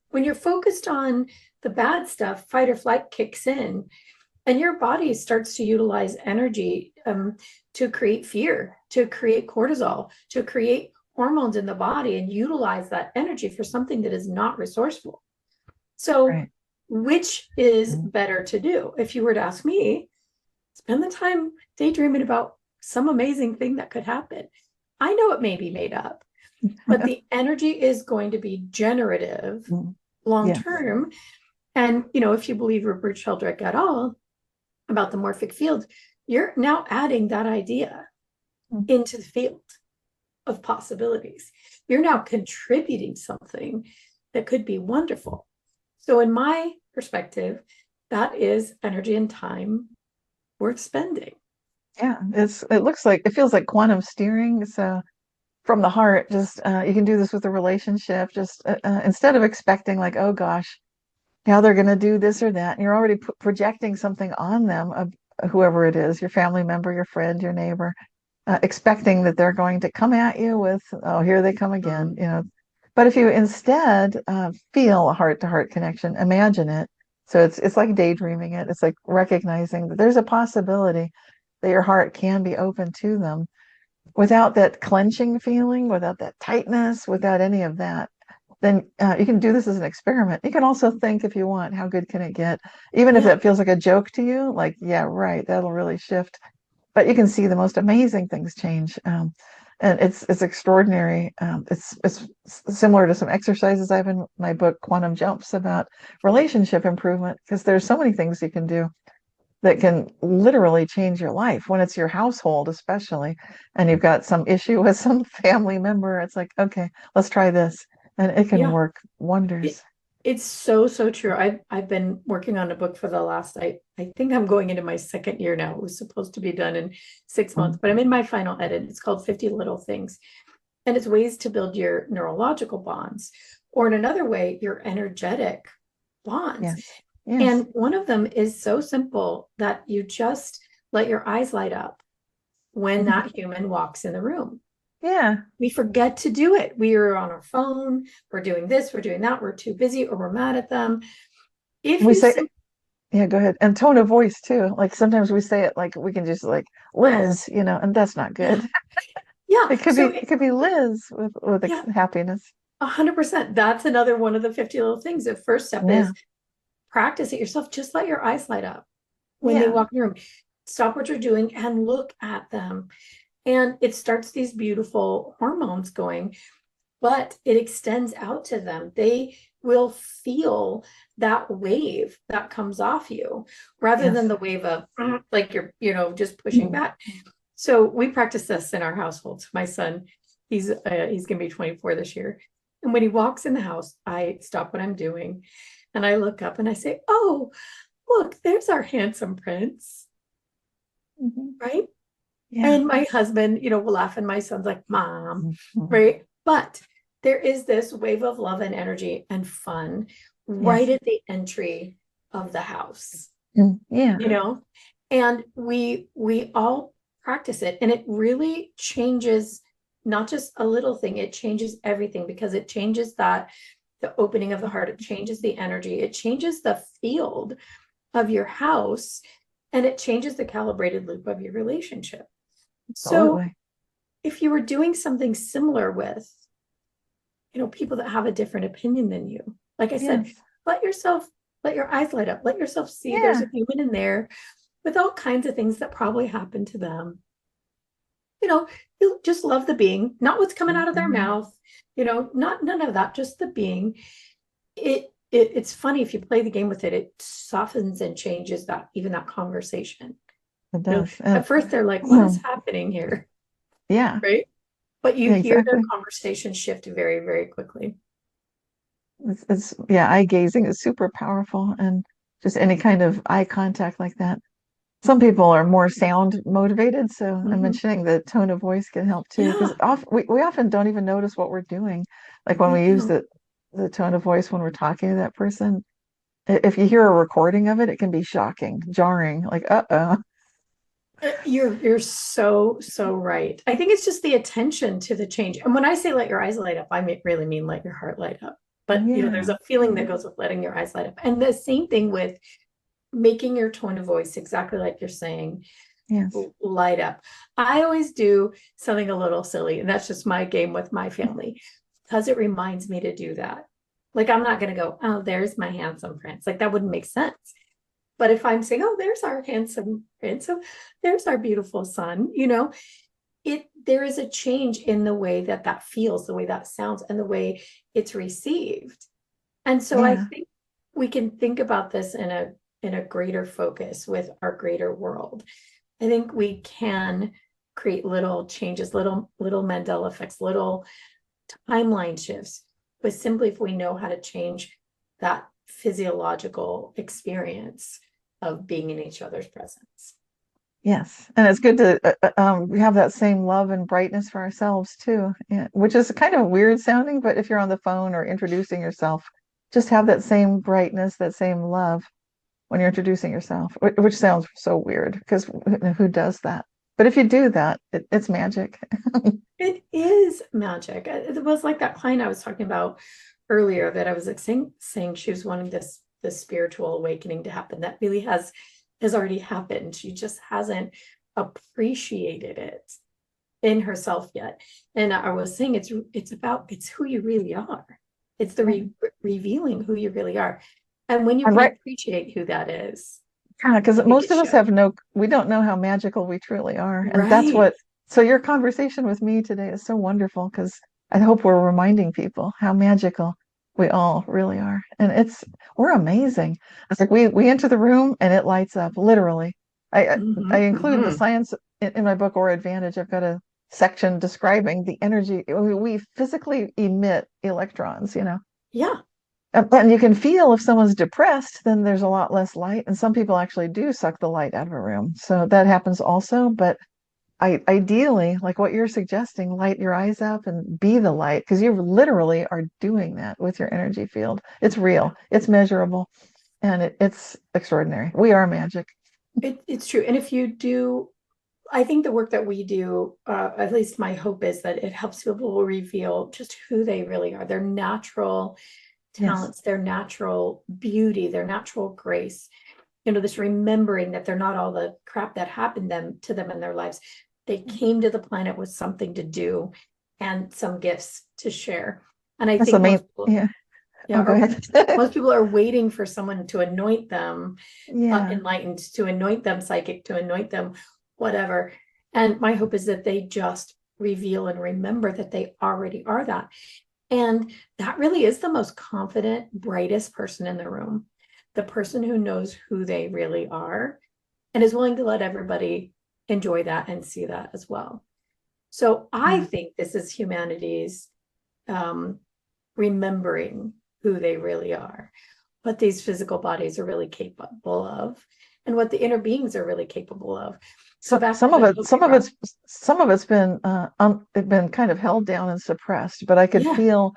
When you're focused on the bad stuff, fight or flight kicks in, and your body starts to utilize energy to create fear, to create cortisol, to create hormones in the body, and utilize that energy for something that is not resourceful. So, Right. which is Mhm. better to do? If you were to ask me, spend the time daydreaming about some amazing thing that could happen. I know it may be made up, but the energy is going to be generative long Yeah. term. And, if you believe Rupert Sheldrake at all about the morphic field, you're now adding that idea into the field of possibilities. You're now contributing something that could be wonderful. So in my perspective, that is energy and time worth spending. Yeah, it feels like quantum steering. So from the heart, just you can do this with a relationship. Just instead of expecting like, oh gosh, how they're going to do this or that, and you're already projecting something on them of whoever it is, your family member, your friend, your neighbor, expecting that they're going to come at you with, oh, here they come again, But if you instead feel a heart-to-heart connection, imagine it. So it's like daydreaming it. It's like recognizing that there's a possibility that your heart can be open to them without that clenching feeling, without that tightness, without any of that. Then you can do this as an experiment. You can also think, if you want, how good can it get? Even if Yeah. that feels like a joke to you, like, yeah, right, that'll really shift. But you can see the most amazing things change. And it's extraordinary. It's similar to some exercises I have in my book, Quantum Jumps, about relationship improvement, because there's so many things you can do that can literally change your life when it's your household, especially, and you've got some issue with some family member. It's like, okay, let's try this, and it can Yeah. work wonders. It's so, so true. I've been working on a book for the last, I think I'm going into my second year now. It was supposed to be done in 6 months, but I'm in my final edit. It's called 50 Little Things. And it's ways to build your neurological bonds, or in another way, your energetic bonds. Yes, yes. And one of them is so simple that you just let your eyes light up when that human walks in the room. Yeah. We forget to do it. We are on our phone, we're doing this, we're doing that, we're too busy, or we're mad at them. If We you say, yeah, go ahead. And tone of voice too. Like sometimes we say it like we can just like Liz, and that's not yeah, good. yeah. It could be So it could be Liz with yeah, happiness. 100%. That's another one of the 50 little things. The first step Yeah. is practice it yourself. Just let your eyes light up when they Yeah. walk in the room. Stop what you're doing and look at them. And it starts these beautiful hormones going, but it extends out to them. They will feel that wave that comes off you rather Yes. than the wave of like you're, just pushing back. So we practice this in our household. My son, he's going to be 24 this year. And when he walks in the house, I stop what I'm doing and I look up and I say, oh, look, there's our handsome prince, right? Yeah. And my husband, will laugh, and my son's like, Mom, Mhm. right? But there is this wave of love and energy and fun right Yes. at the entry of the house, Yeah. and we all practice it, and it really changes not just a little thing, it changes everything, because it changes the opening of the heart, it changes the energy, it changes the field of your house, and it changes the calibrated loop of your relationship. So Absolutely. if you were doing something similar with, people that have a different opinion than you, like I said, Yes. let your eyes light up, let yourself see there's Yeah. a human in there with all kinds of things that probably happened to them. You just love the being, not what's coming out of their Mhm. mouth, not none of that, just the being. It's funny, if you play the game with it, it softens and changes that conversation. It does. At first they're like, what is happening here? Yeah. Right? But you Yeah, hear their exactly. conversation shift very, very quickly. Eye gazing is super powerful, and just any kind of eye contact like that. Some people are more sound motivated, so I'm Mhm. mentioning the tone of voice can help too, because Yeah, we often don't even notice what we're doing. Like when we we use do. the tone of voice when we're talking to that person, if you hear a recording of it, it can be shocking, jarring, like, uh-oh. You're so, so right. I think it's just the attention to the change. And when I say let your eyes light up, really mean let your heart light up. But there's Yeah. a feeling that goes with letting your eyes light up. And the same thing with making your tone of voice, exactly like you're saying, Yes. light up. I always do something a little silly, and that's just my game with my family, because it reminds me to do that. Like, I'm not going to go, oh, there's my handsome prince. Like, that wouldn't make sense. But if I'm saying, oh, there's our handsome, there's our beautiful son, there is a change in the way that that feels, the way that sounds, and the way it's received. And so I Yeah. think we can think about this in a greater focus with our greater world. I think we can create little changes, little Mandela effects, little timeline shifts, but simply if we know how to change that physiological experience of being in each other's presence. Yes, and it's good to have that same love and brightness for ourselves too, yeah, which is kind of weird sounding, but if you're on the phone or introducing yourself, just have that same brightness, that same love when you're introducing yourself, which sounds so weird because who does that? But if you do that, it's magic. It is magic. It was like that client I was talking about earlier that I was like saying she was wanting this spiritual awakening to happen that really has already happened. She just hasn't appreciated it in herself yet. And I was saying it's who you really are. It's the revealing who you really are. And when you And can right, appreciate who that is, yeah, because I think most it of us should. we don't know how magical we truly are. And that's Right. what, so your conversation with me today is so wonderful because I hope we're reminding people how magical we all really are. And we're amazing. It's like we enter the room and it lights up, literally. I Mm-hmm, include the mm-hmm. science in my book, Or Advantage. I've got a section describing the energy. We physically emit electrons. Yeah. And you can feel if someone's depressed, then there's a lot less light. And some people actually do suck the light out of a room. So that happens also. But ideally, like what you're suggesting, light your eyes up and be the light because you literally are doing that with your energy field. It's real, it's measurable, and it's extraordinary. We are magic. It's true. And if you do, I think the work that we do, at least my hope is that it helps people reveal just who they really are, their natural Yes. talents, their natural beauty, their natural grace. This remembering that they're not all the crap that happened to them in their lives. They came to the planet with something to do and some gifts to share. And I That's the think main, yeah. yeah, Oh, go or ahead. most people are waiting for someone to anoint them Yeah. enlightened, to anoint them psychic, to anoint them whatever. And my hope is that they just reveal and remember that they already are that. And that really is the most confident, brightest person in the room, the person who knows who they really are and is willing to let everybody enjoy that and see that as well. So I Yeah. think this is humanity's um, remembering who they really are, what these physical bodies are really capable of, and what the inner beings are really capable of. So So, back some to of the it, Hopi rock. some of it's been it's been kind of held down and suppressed. But I could Yeah. feel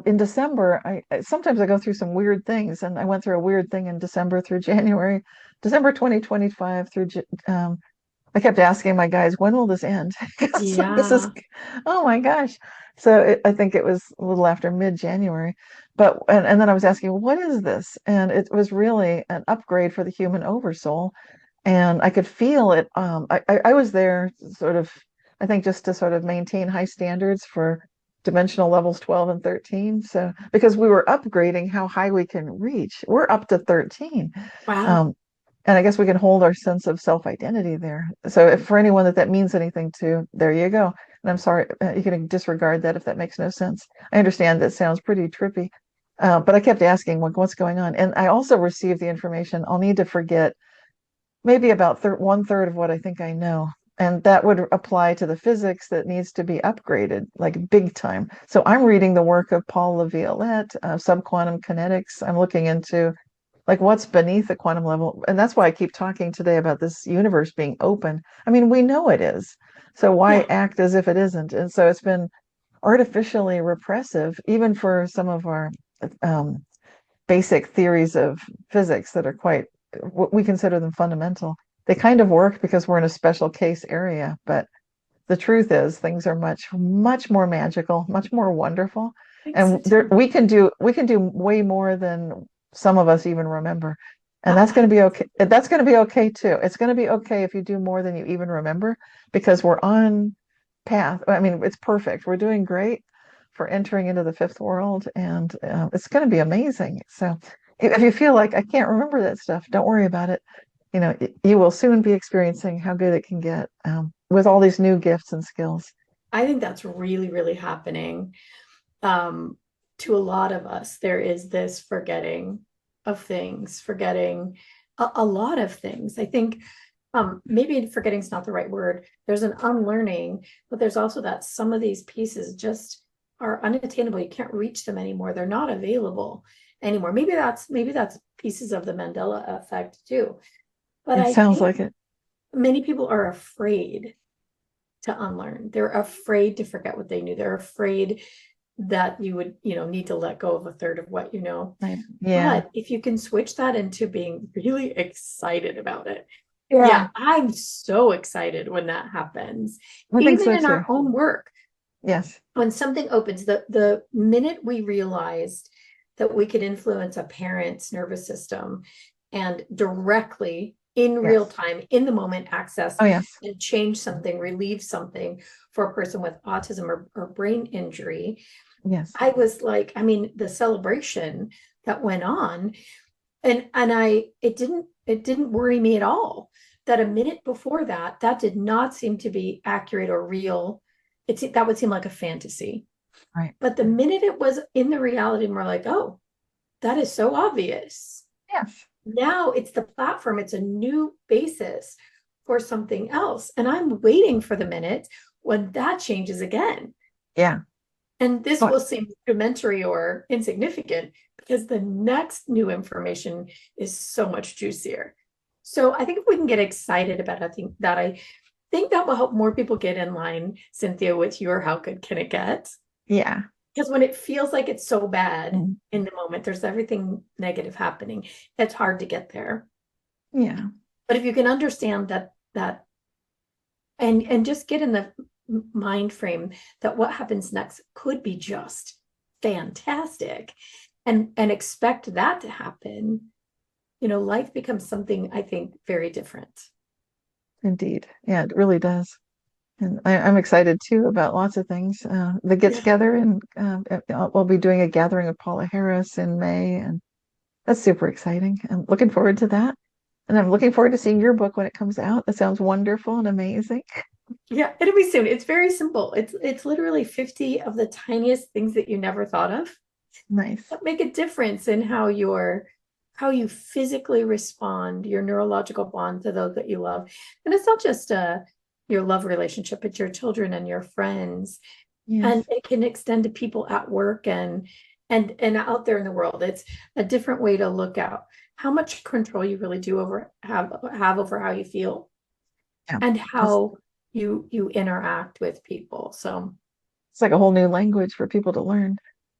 in December. Sometimes I go through some weird things, and I went through a weird thing in December through January, December 2025 through. I kept asking my guys, when will this end? Because this is, Yeah. oh my gosh. So I think it was a little after mid-January, but and then I was asking, what is this? And it was really an upgrade for the human oversoul and I could feel it. I was there sort of, I think, just to sort of maintain high standards for dimensional levels 12 and 13. So because we were upgrading how high we can reach, we're up to 13. Wow. Um, and I guess we can hold our sense of self-identity there. So if for anyone that means anything to, there you go. And I'm sorry, you can disregard that if that makes no sense. I understand that sounds pretty trippy. But I kept asking, what's going on? And I also received the information I'll need to forget maybe about one third of what I think I know. And that would apply to the physics that needs to be upgraded, like big time. So I'm reading the work of Paul Laviolette, subquantum kinetics. I'm looking into like what's beneath the quantum level. And that's why I keep talking today about this universe being open. I mean, we know it is. So why Yeah. act as if it isn't? And so it's been artificially repressive, even for some of our um, basic theories of physics that are quite, what we consider them fundamental. They kind of work because we're in a special case area, but the truth is things are much, much more magical, much more wonderful. I think so And there, too. we can do way more than some of us even remember. And that's going I to be okay. That's going to be okay too. It's going to be okay if you do more than you even remember because we're on path. I mean, it's perfect. We're doing great for entering into the fifth world, and it's going to be amazing. So, if you feel like I can't remember that stuff, don't worry about it. You will soon be experiencing how good it can get with all these new gifts and skills. I think that's really, really happening. Um, to a lot of us, there is this forgetting of things, forgetting a lot of things. I think maybe forgetting is not the right word. There's an unlearning, but there's also that some of these pieces just are unattainable. You can't reach them anymore. They're not available anymore. Maybe that's pieces of the Mandela effect too. But It I sounds think like it. many people are afraid to unlearn. They're afraid to forget what they knew. They're afraid that you would, need to let go of a third of what you know. Right. Yeah. But if you can switch that into being really excited about it, Yeah. yeah, I'm so excited when that happens. I think Even so in too. our own work, Yes. when something opens, the minute we realized that we could influence a parent's nervous system and directly in real Yes. time, in the moment, access Oh, yes. and change something, relieve something for a person with autism or brain injury, Yes. I was like, I mean, the celebration that went on, and it didn't worry me at all that a minute before that did not seem to be accurate or real. That would seem like a fantasy. Right. But the minute it was in the reality, and we're like, oh, that is so obvious. Yes. Now it's the platform, it's a new basis for something else. And I'm waiting for the minute when that changes again. Yeah. And this But will seem rudimentary or insignificant because the next new information is so much juicier. So I think if we can get excited about it, I think that will help more people get in line, Cynthia, with your how good can it get? yeah. Because when it feels like it's so bad Mm. in the moment, there's everything negative happening. It's hard to get there. Yeah. But if you can understand that and just get in the mind frame that what happens next could be just fantastic and expect that to happen, life becomes something I think very different. Indeed. Yeah, it really does. And I'm excited too about lots of things. The get Yeah. together, and we'll be doing a gathering with Paula Harris in May, and that's super exciting. I'm looking forward to that. And I'm looking forward to seeing your book when it comes out. That sounds wonderful and amazing. Yeah, it'll be soon. It's very simple. It's literally 50 of the tiniest things that you never thought of Nice. that make a difference in how you physically respond, your neurological bond to those that you love. And it's not just your love relationship, it's your children and your friends. And Yes. it can extend to people at work and out there in the world. It's a different way to look at how much control you really do have over how you feel Yeah. and It's, how you interact with people. So it's like a whole new language for people to learn.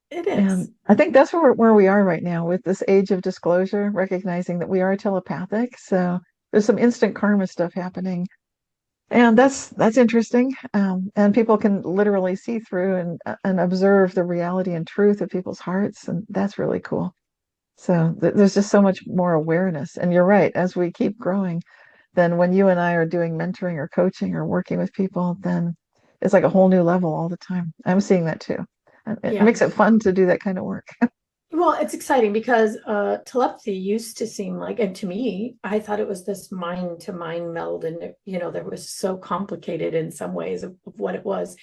it And is. I think that's where we are right now with this age of disclosure, recognizing that we are telepathic. So there's some instant karma stuff happening. And that's interesting. And people can literally see through and observe the reality and truth of people's hearts. And that's really cool. So there's just so much more awareness. And you're right, as we keep growing, then when you and I are doing mentoring or coaching or working with people, then it's like a whole new level all the time. I'm seeing that too. And it Yeah. makes it fun to do that kind of work. Well, it's exciting because telepathy used to seem like, and to me, I thought it was this mind to mind meld, and there was so complicated in some ways of what it was.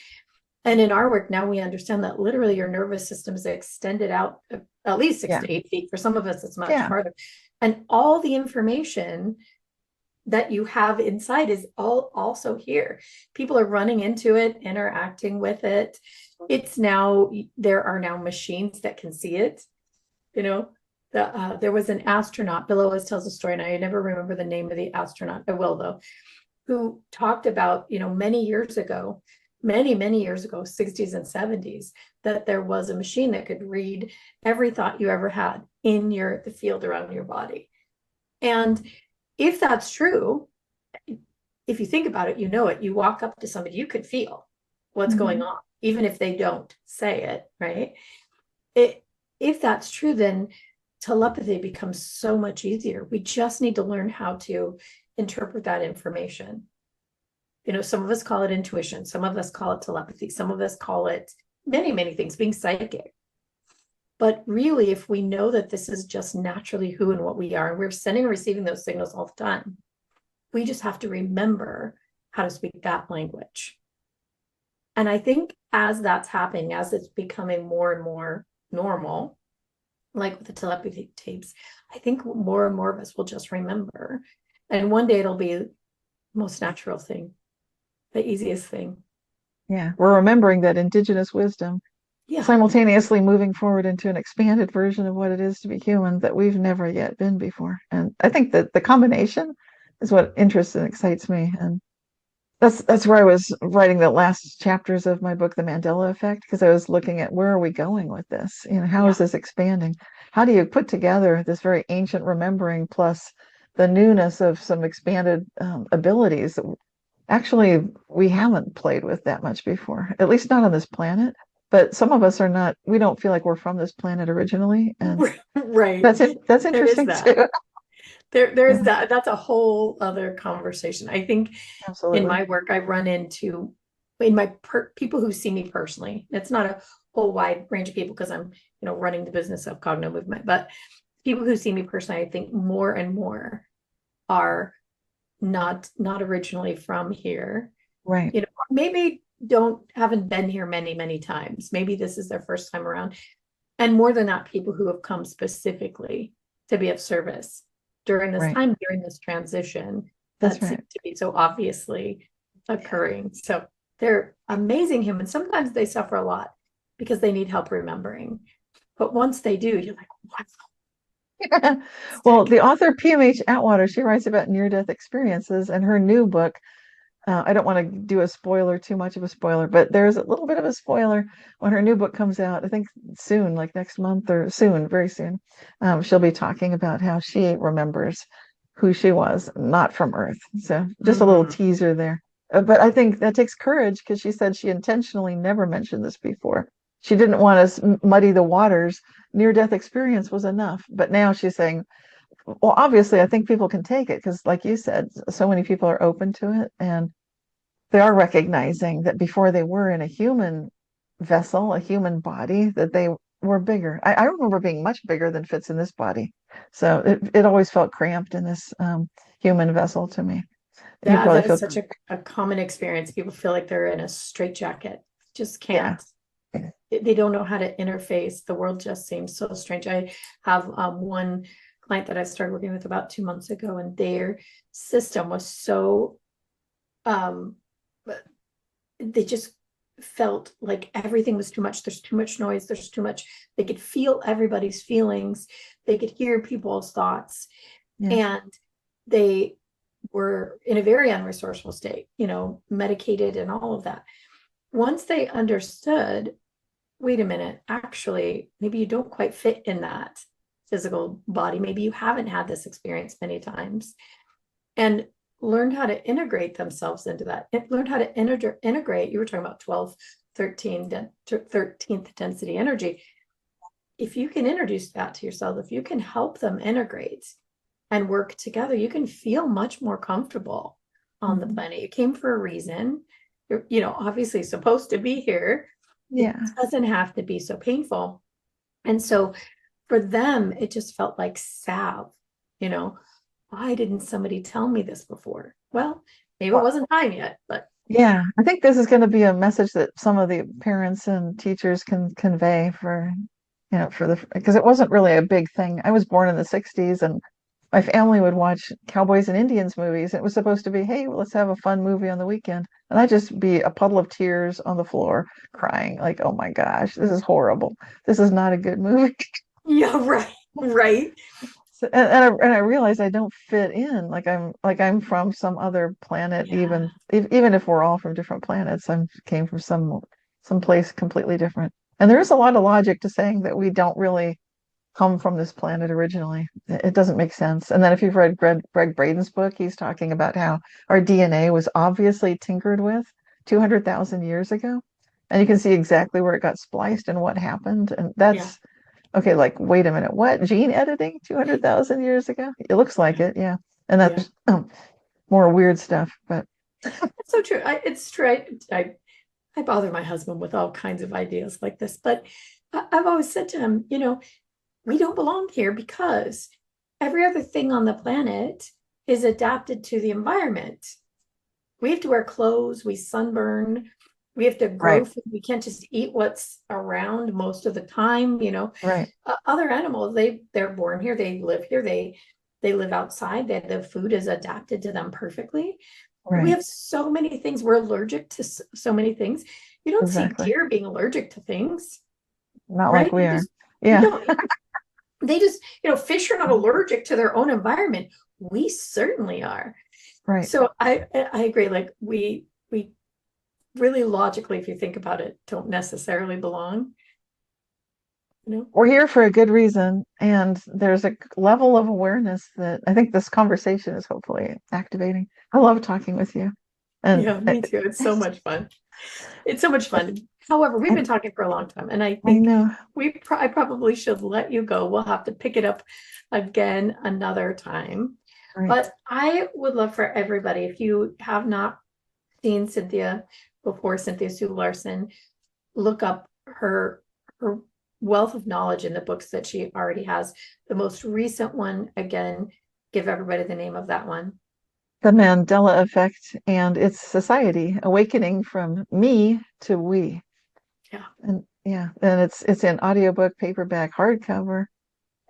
And in our work now, we understand that literally your nervous system is extended out at least six Yeah. to 8 feet. For some of us, it's much Yeah. farther. And all the information that you have inside is all also here. People are running into it, interacting with it. There are now machines that can see it. You know, there was an astronaut. Bill always tells a story, and I never remember the name of the astronaut. I will though, who talked about many years ago, many years ago, 60s and 70s, that there was a machine that could read every thought you ever had in the field around your body. And if that's true, if you think about it, you walk up to somebody, you could feel what's going Mhm. on, even if they don't say it, right? It If that's true, then telepathy becomes so much easier. We just need to learn how to interpret that information. Some of us call it intuition, some of us call it telepathy, some of us call it many, many things, being psychic. But really, if we know that this is just naturally who and what we are, and we're sending and receiving those signals all the time, we just have to remember how to speak that language. And I think as that's happening, as it's becoming more and more normal, like with the telepathy tapes, I think more and more of us will just remember. And one day it'll be the most natural thing, the easiest thing. Yeah, we're remembering that indigenous wisdom, Yeah. simultaneously moving forward into an expanded version of what it is to be human that we've never yet been before. And I think that the combination is what interests and excites me. And that's where I was writing the last chapters of my book, The Mandela Effect, because I was looking at where are we going with this? How is Yeah. this expanding? How do you put together this very ancient remembering plus the newness of some expanded abilities that actually we haven't played with that much before, at least not on this planet. But some of us are not, we don't feel like we're from this planet originally. And Right. that's it. That's There is interesting that. too. There's Yeah, that. That's a whole other conversation. I think in absolutely. my work, I run into in my people who see me personally. It's not a whole wide range of people because I'm, running the business of cognitive movement, but people who see me personally, I think more and more are not originally from here. Right, Maybe haven't been here many times. Maybe this is their first time around. And more than that, people who have come specifically to be of service during this right. time, during this transition That's that seems right. to be so obviously occurring. So they're amazing humans. Sometimes they suffer a lot because they need help remembering. But once they do, you're like, what? Well, the author PMH Atwater, she writes about near-death experiences, and her new book, I don't want to do a spoiler, too much of a spoiler, but there's a little bit of a spoiler when her new book comes out, I think soon, like next month or soon, very soon. She'll be talking about how she remembers who she was, not from Earth. So just a little Mm, teaser there. But I think that takes courage because she said she intentionally never mentioned this before. She didn't want to muddy the waters. Near-death experience was enough. But now she's saying, well, obviously, I think people can take it because, like you said, so many people are open to it. And they are recognizing that before they were in a human vessel, a human body, that they were bigger. I remember being much bigger than fits in this body. So it always felt cramped in this human vessel to me. You probably that is feel, such a common experience. People feel like they're in a straitjacket, just yeah, can't. They don't know how to interface. The world just seems so strange. I have one client that I started working with about 2 months ago, and their system was so um, they just felt like everything was too much. There's too much noise. There's too much. They could feel everybody's feelings. They could hear people's thoughts, yeah, and they were in a very unresourceful state, medicated and all of that. Once they understood, wait a minute, actually, maybe you don't quite fit in that physical body. Maybe you haven't had this experience many times and learned how to integrate themselves into that. It learned how to integrate. You were talking about 12, 13th density energy. If you can introduce that to yourself, if you can help them integrate and work together, you can feel much more comfortable on the mhm, planet. You came for a reason. You're, obviously supposed to be here. It yeah. doesn't have to be so painful. And so for them, it just felt like salve, you know, why didn't somebody tell me this before? Well, maybe it wasn't time yet, but Yeah, I think this is going to be a message that some of the parents and teachers can convey for, for because it wasn't really a big thing. I was born in the 60s and my family would watch Cowboys and Indians movies. It was supposed to be, hey, well, let's have a fun movie on the weekend. And I'd just be a puddle of tears on the floor crying, like, oh my gosh, this is horrible. This is not a good movie. yeah, right, right. So, and I realize I don't fit in. Like I'm from some other planet, Yeah, even if we're all from different planets. I came from some place completely different. And there is a lot of logic to saying that we don't really come from this planet originally. It doesn't make sense. And then if you've read Greg Braden's book, he's talking about how our DNA was obviously tinkered with 200,000 years ago. And you can see exactly where it got spliced and what happened. And yeah, that's okay, like, wait a minute, what? Gene editing 200,000 years ago? It looks like yeah, it, yeah. And yeah. that's more weird stuff, but It's so true. It's true. I bother my husband with all kinds of ideas like this, but I've always said to him, we don't belong here because every other thing on the planet is adapted to the environment. We have to wear clothes, we sunburn, we have to grow Right, food. We can't just eat what's around most of the time. right, Other animals, they're born here, they live here, they live outside. The food is adapted to them perfectly. We right. have so many things. We're allergic to so many things. You don't see Exactly. deer being allergic to things, Not like right? we They are. just you Yeah, don't. They just, fish are not allergic to their own environment. We certainly are. right. So I agree. Like we really logically, if you think about it, don't necessarily belong. You know? We're here for a good reason, and there's a level of awareness that I think this conversation is hopefully activating. I love talking with you, and Yeah, me too. It's so much fun. It's so much fun. However, we've I, been talking for a long time, and I I think know, I probably should let you go. We'll have to pick it up again another time. right? But I would love for everybody, if you have not seen Cynthia before, Cynthia Sue Larson, look up her wealth of knowledge in the books that she already has. The most recent one, again, give everybody the name of that one. The Mandela Effect and its society awakening from me to we. Yeah. And yeah, and it's in audiobook, paperback, hardcover,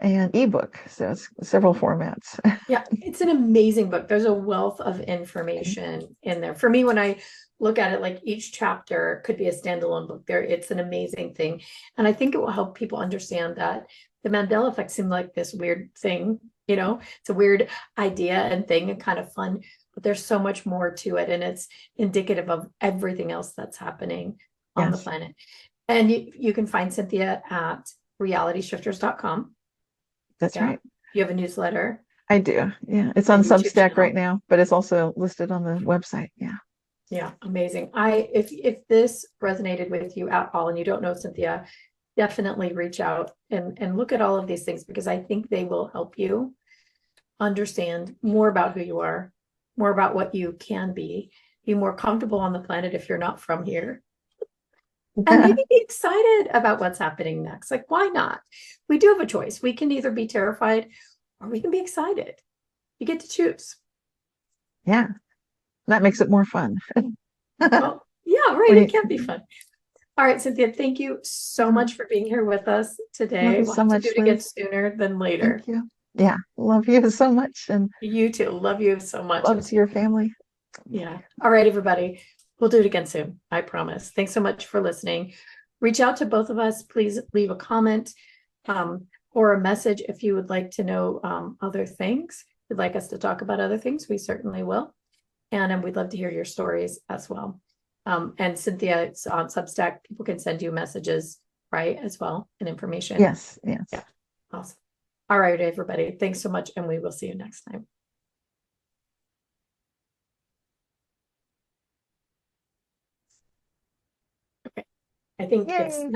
and ebook. So it's several formats. Yeah, it's an amazing book. There's a wealth of information in there. For me, when I look at it, like each chapter could be a standalone book. It's an amazing thing. And I think it will help people understand that the Mandela effect seemed like this weird thing, it's a weird idea and thing and kind of fun, but there's so much more to it. And it's indicative of everything else that's happening on the Yes, planet. And you can find Cynthia at realityshifters.com. that's Yeah. right. You have a newsletter, I do. Yeah, it's a on YouTube Substack right channel. now, but it's also listed on the website. Yeah. Yeah, amazing. If this resonated with you at all and you don't know Cynthia, definitely reach out and look at all of these things because I think they will help you understand more about who you are, more about what you can be more comfortable on the planet if you're not from here, and maybe be excited about what's happening next. Like, why not? We do have a choice. We can either be terrified or we can be excited. You get to choose. Yeah, that makes it more fun. Well, yeah, right. It We can be fun. All right, Cynthia, thank you so uh, much for being here with us love today. you We'll so have to do much, it again Liz. sooner than Thank later. you. Yeah, love you so much, and You too. Love you so much. love to your family. Yeah. All right, everybody. We'll do it again soon. I promise. Thanks so much for listening. Reach out to both of us. Please leave a comment or a message if you would like to know other things. If you'd like us to talk about other things, we certainly will. And we'd love to hear your stories as well. And Cynthia, it's on Substack. People can send you messages, right, as well, and information. Yes, yes. Yeah. Awesome. All right, everybody. Thanks so much. And we will see you next time. Okay. I think it's Yay.